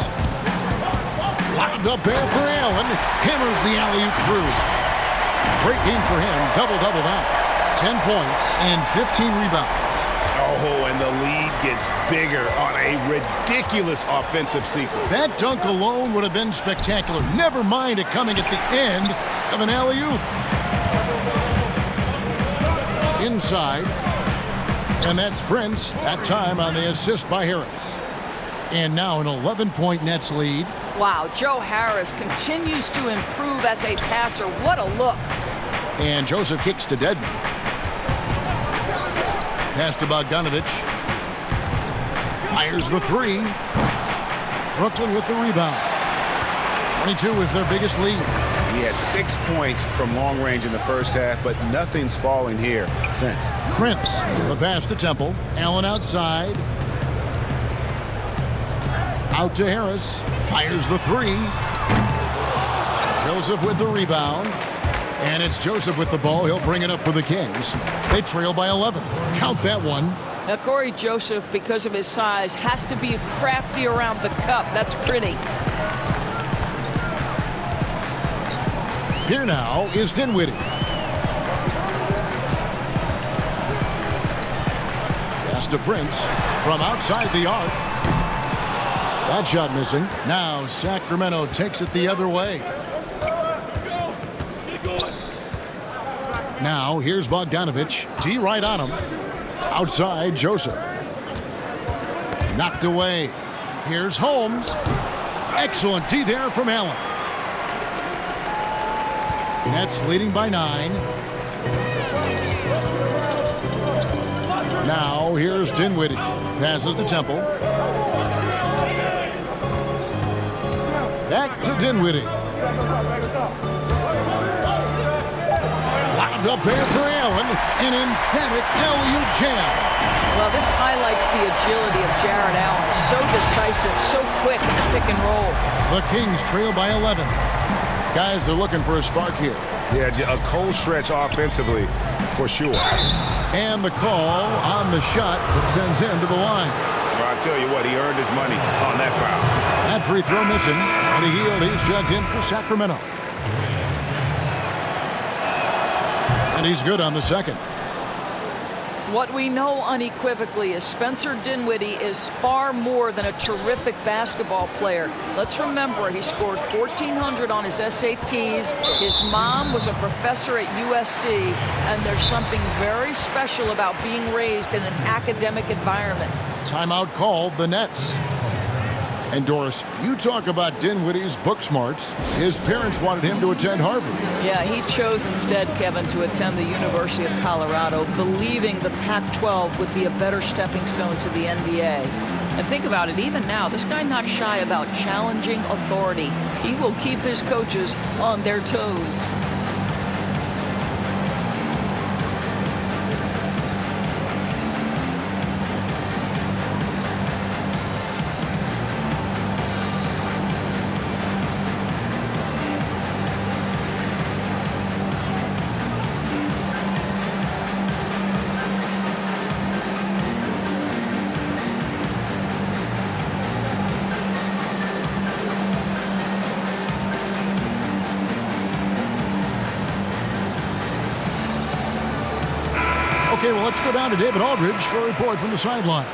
Lobbed up there for Allen. Hammers the alley-oop through. Great game for him. Double-double now. 10 points and 15 rebounds. Oh, and the lead gets bigger on a ridiculous offensive sequence. That dunk alone would have been spectacular. Never mind it coming at the end of an alley-oop. Inside. And that's Prince, that time on the assist by Harris. And now an 11-point Nets lead. Wow, Joe Harris continues to improve as a passer. What a look. And Joseph kicks to Dedmon. Pass to Bogdanovich. Fires the 3. Brooklyn with the rebound. 22 is their biggest lead. He had 6 points from long range in the first half, but nothing's fallen here since. Prince, the pass to Temple. Allen outside. Out to Harris. Fires the 3. Joseph with the rebound. And it's Joseph with the ball. He'll bring it up for the Kings. They trail by 11. Count that one. Now, Corey Joseph, because of his size, has to be crafty around the cup. That's pretty. Here now is Dinwiddie. Pass to Prince from outside the arc. That shot missing. Now Sacramento takes it the other way. Now here's Bogdanovich. D right on him. Outside Joseph. Knocked away. Here's Holmes. Excellent D there from Allen. Nets leading by 9. Now here's Dinwiddie. Passes to Temple. Back to Dinwiddie. Lobbed up there for Allen. An emphatic alley-oop jam. Well, this highlights the agility of Jared Allen. So decisive, so quick in the pick and roll. The Kings trail by 11. Guys are looking for a spark here. Yeah, a cold stretch offensively, for sure. And the call on the shot that sends him to the line. Well, I tell you what, he earned his money on that foul. That free throw missing. And he's checked in for Sacramento. And he's good on the second. What we know unequivocally is Spencer Dinwiddie is far more than a terrific basketball player. Let's remember, he scored 1,400 on his SATs. His mom was a professor at USC, and there's something very special about being raised in an academic environment. Timeout called, the Nets. And Doris, you talk about Dinwiddie's book smarts. His parents wanted him to attend Harvard. Yeah, he chose instead, Kevin, to attend the University of Colorado, believing the Pac-12 would be a better stepping stone to the NBA. And think about it, even now, this guy not shy about challenging authority. He will keep his coaches on their toes. Okay, well, let's go down to David Aldridge for a report from the sideline.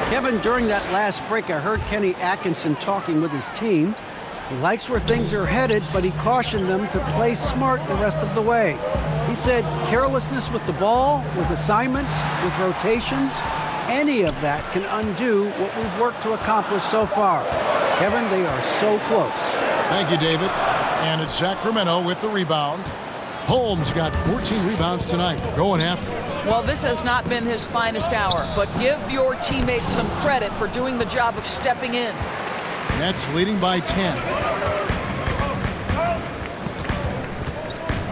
Kevin, during that last break, I heard Kenny Atkinson talking with his team. He likes where things are headed, but he cautioned them to play smart the rest of the way. He said carelessness with the ball, with assignments, with rotations, any of that can undo what we've worked to accomplish so far. Kevin, they are so close. Thank you, David. And it's Sacramento with the rebound. Holmes got 14 rebounds tonight, going after it. Well, this has not been his finest hour, but give your teammates some credit for doing the job of stepping in. Nets leading by 10.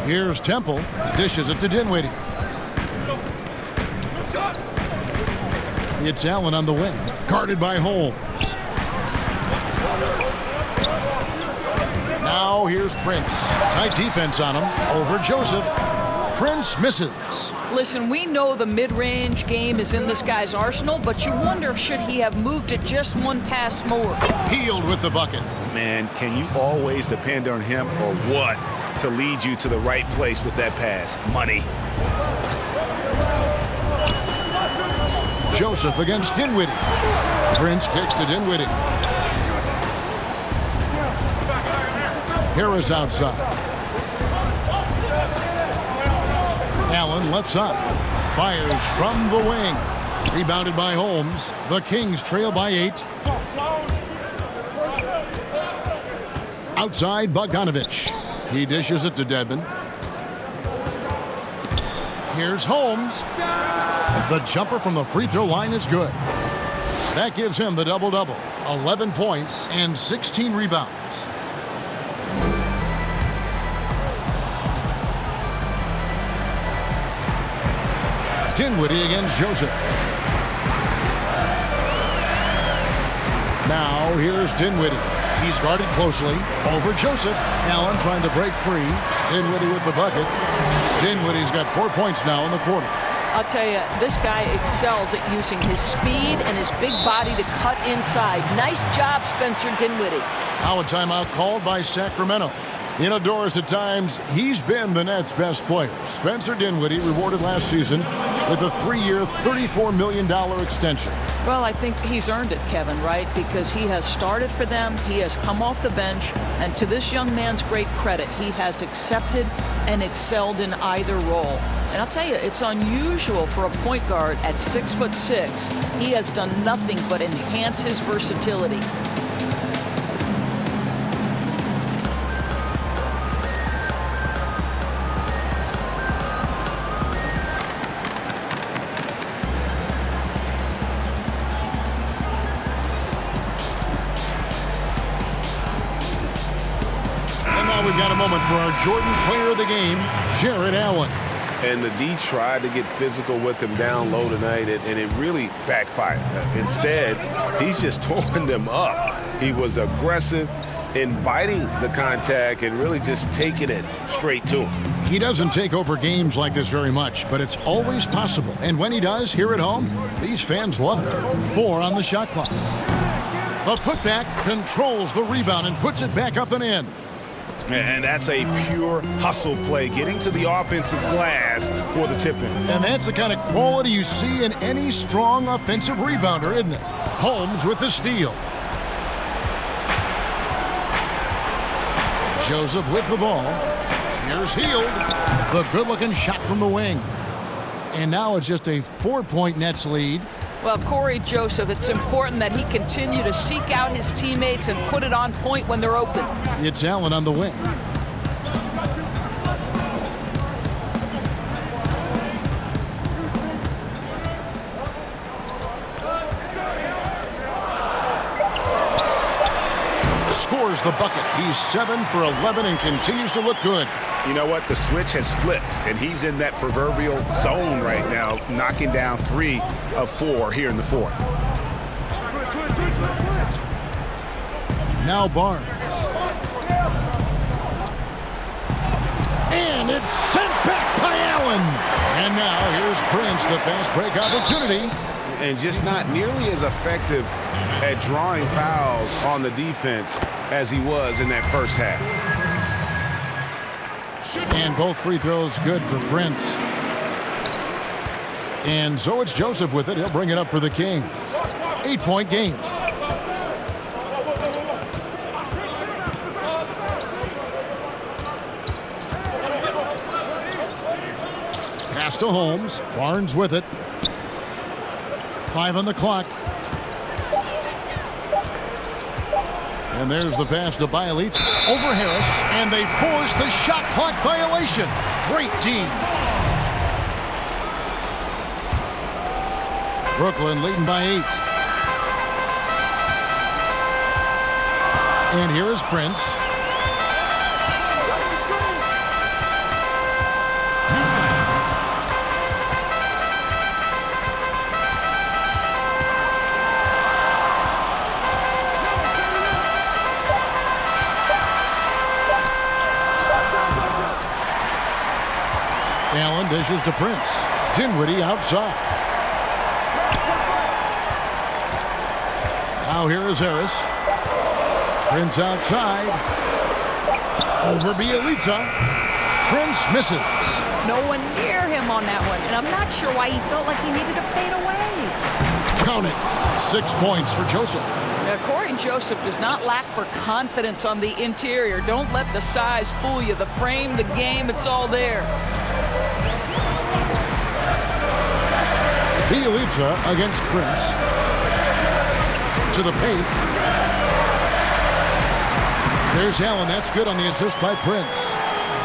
Here's Temple. Dishes it to Dinwiddie. It's Allen on the wing. Guarded by Holmes. Now here's Prince. Tight defense on him. Over Joseph. Prince misses. Listen, we know the mid-range game is in this guy's arsenal, but you wonder, should he have moved it just one pass more? Healed with the bucket. Man, can you always depend on him or what to lead you to the right place with that pass? Money. Joseph against Dinwiddie. Prince kicks to Dinwiddie. Harris outside. Allen left side. Fires from the wing. Rebounded by Holmes. The Kings trail by 8. Outside Bogdanovich. He dishes it to Dedmon. Here's Holmes. The jumper from the free throw line is good. That gives him the double-double. 11 points and 16 rebounds. Dinwiddie against Joseph. Now here's Dinwiddie. He's guarded closely. Over Joseph. Allen trying to break free. Dinwiddie with the bucket. Dinwiddie's got 4 points now in the quarter. I'll tell you, this guy excels at using his speed and his big body to cut inside. Nice job, Spencer Dinwiddie. Now a timeout called by Sacramento. You know, Doris, at times, he's been the Nets' best player. Spencer Dinwiddie rewarded last season with a 3-year, $34 million extension. Well, I think he's earned it, Kevin, right? Because he has started for them, he has come off the bench, and to this young man's great credit, he has accepted and excelled in either role. And I'll tell you, it's unusual for a point guard at 6'6". He has done nothing but enhance his versatility. We've got a moment for our Jordan player of the game, Jared Allen. And the D tried to get physical with him down low tonight, and it really backfired. Instead, he's just torn them up. He was aggressive, inviting the contact, and really just taking it straight to him. He doesn't take over games like this very much, but it's always possible. And when he does, here at home, these fans love it. 4 on the shot clock. The putback controls the rebound and puts it back up and in. And that's a pure hustle play, getting to the offensive glass for the tip-in. And that's the kind of quality you see in any strong offensive rebounder, isn't it? Holmes with the steal. Joseph with the ball. Here's Hield. The good-looking shot from the wing. And now it's just a 4-point Nets lead. Well, Corey Joseph, it's important that he continue to seek out his teammates and put it on point when they're open. It's Allen on the wing. Scores the bucket. He's 7 for 11 and continues to look good. You know what? The switch has flipped, and he's in that proverbial zone right now, knocking down 3 of 4 here in the fourth. Now Barnes. And it's sent back by Allen. And now here's Prince, the fast break opportunity. And just not nearly as effective at drawing fouls on the defense as he was in that first half. And both free throws good for Prince. And so it's Joseph with it. He'll bring it up for the Kings. 8-point game. Pass to Holmes. Barnes with it. 5 on the clock. And there's the pass to Bielitz over Harris, and they force the shot clock violation. Great team. Brooklyn leading by 8. And here is Prince. Allen dishes to Prince. Dinwiddie outside. Now here is Harris. Prince outside. Over Bielitsa. Prince misses. No one near him on that one, and I'm not sure why he felt like he needed to fade away. Count it. 6 points for Joseph. Now, Corey Joseph does not lack for confidence on the interior. Don't let the size fool you. The frame, the game, it's all there. Bielitsa against Prince. To the paint. There's Allen. That's good on the assist by Prince.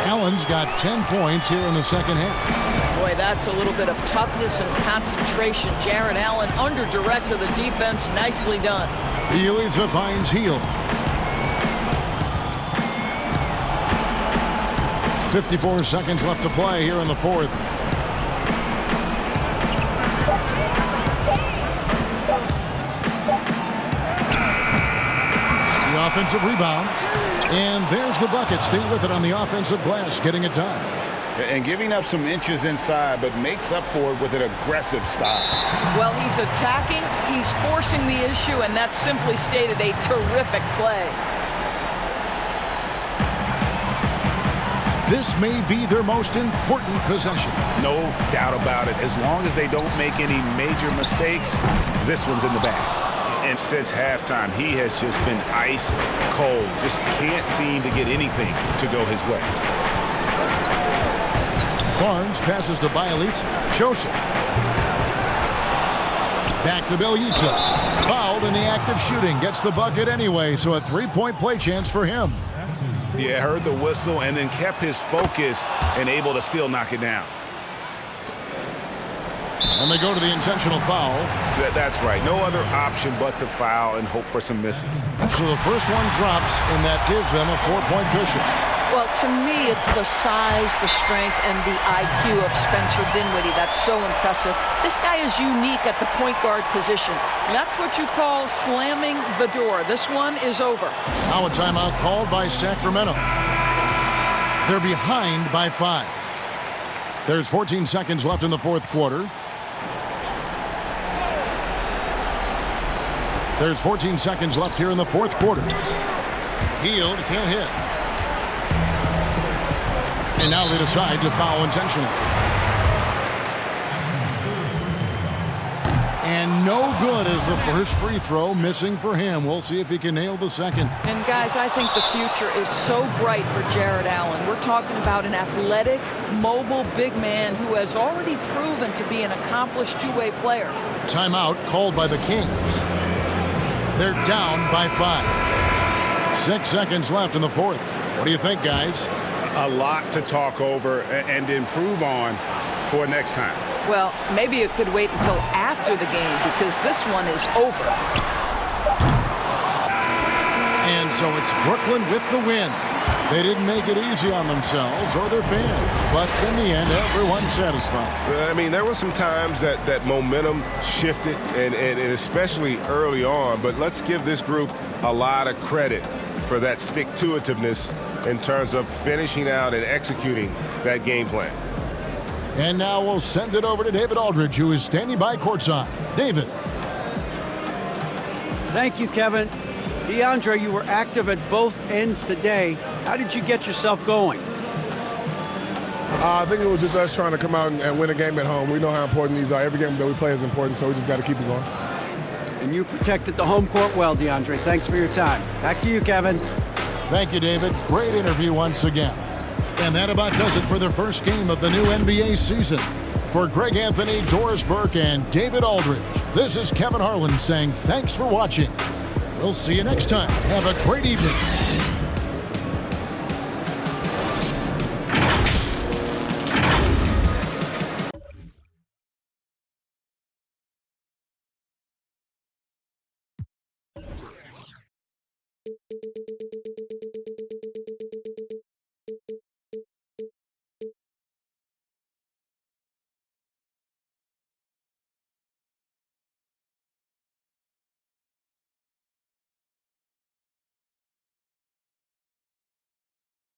Allen's got 10 points here in the second half. Boy, that's a little bit of toughness and concentration. Jared Allen under duress of the defense. Nicely done. Bielitsa finds Hield. 54 seconds left to play here in the fourth. The offensive rebound. And there's the bucket. Stay with it on the offensive glass, getting it done. And giving up some inches inside, but makes up for it with an aggressive style. Well, he's attacking, he's forcing the issue, and that's simply stated a terrific play. This may be their most important possession. No doubt about it. As long as they don't make any major mistakes, this one's in the bag. And since halftime, he has just been ice cold. Just can't seem to get anything to go his way. Barnes passes to Bielitsa. Joseph. Back to Bielitsa. Fouled in the act of shooting. Gets the bucket anyway, so a 3-point play chance for him. Yeah, heard the whistle and then kept his focus and able to still knock it down. And they go to the intentional foul. That's right. No other option but to foul and hope for some misses. So the first one drops, and that gives them a 4-point cushion. Well, to me, it's the size, the strength, and the IQ of Spencer Dinwiddie. That's so impressive. This guy is unique at the point guard position. That's what you call slamming the door. This one is over. Now a timeout called by Sacramento. They're behind by 5. There's 14 seconds left in the fourth quarter. There's 14 seconds left here in the fourth quarter. Hield can't hit. And now they decide to foul intentionally. And no good as the first free throw missing for him. We'll see if he can nail the second. And guys, I think the future is so bright for Jared Allen. We're talking about an athletic, mobile big man who has already proven to be an accomplished two-way player. Timeout called by the Kings. They're down by 5. 6 seconds left in the fourth. What do you think, guys? A lot to talk over and improve on for next time. Well, maybe it could wait until after the game because this one is over. And so it's Brooklyn with the win. They didn't make it easy on themselves or their fans, but in the end, everyone's satisfied. I mean, there were some times that momentum shifted, and especially early on, but let's give this group a lot of credit for that stick-to-itiveness in terms of finishing out and executing that game plan. And now we'll send it over to David Aldridge, who is standing by courtside. David. Thank you, Kevin. DeAndre, you were active at both ends today. How did you get yourself going? I think it was just us trying to come out and win a game at home. We know how important these are. Every game that we play is important, so we just got to keep it going. And you protected the home court well, DeAndre. Thanks for your time. Back to you, Kevin. Thank you, David. Great interview once again. And that about does it for the first game of the new NBA season. For Greg Anthony, Doris Burke, and David Aldridge, this is Kevin Harlan saying thanks for watching. We'll see you next time. Have a great evening.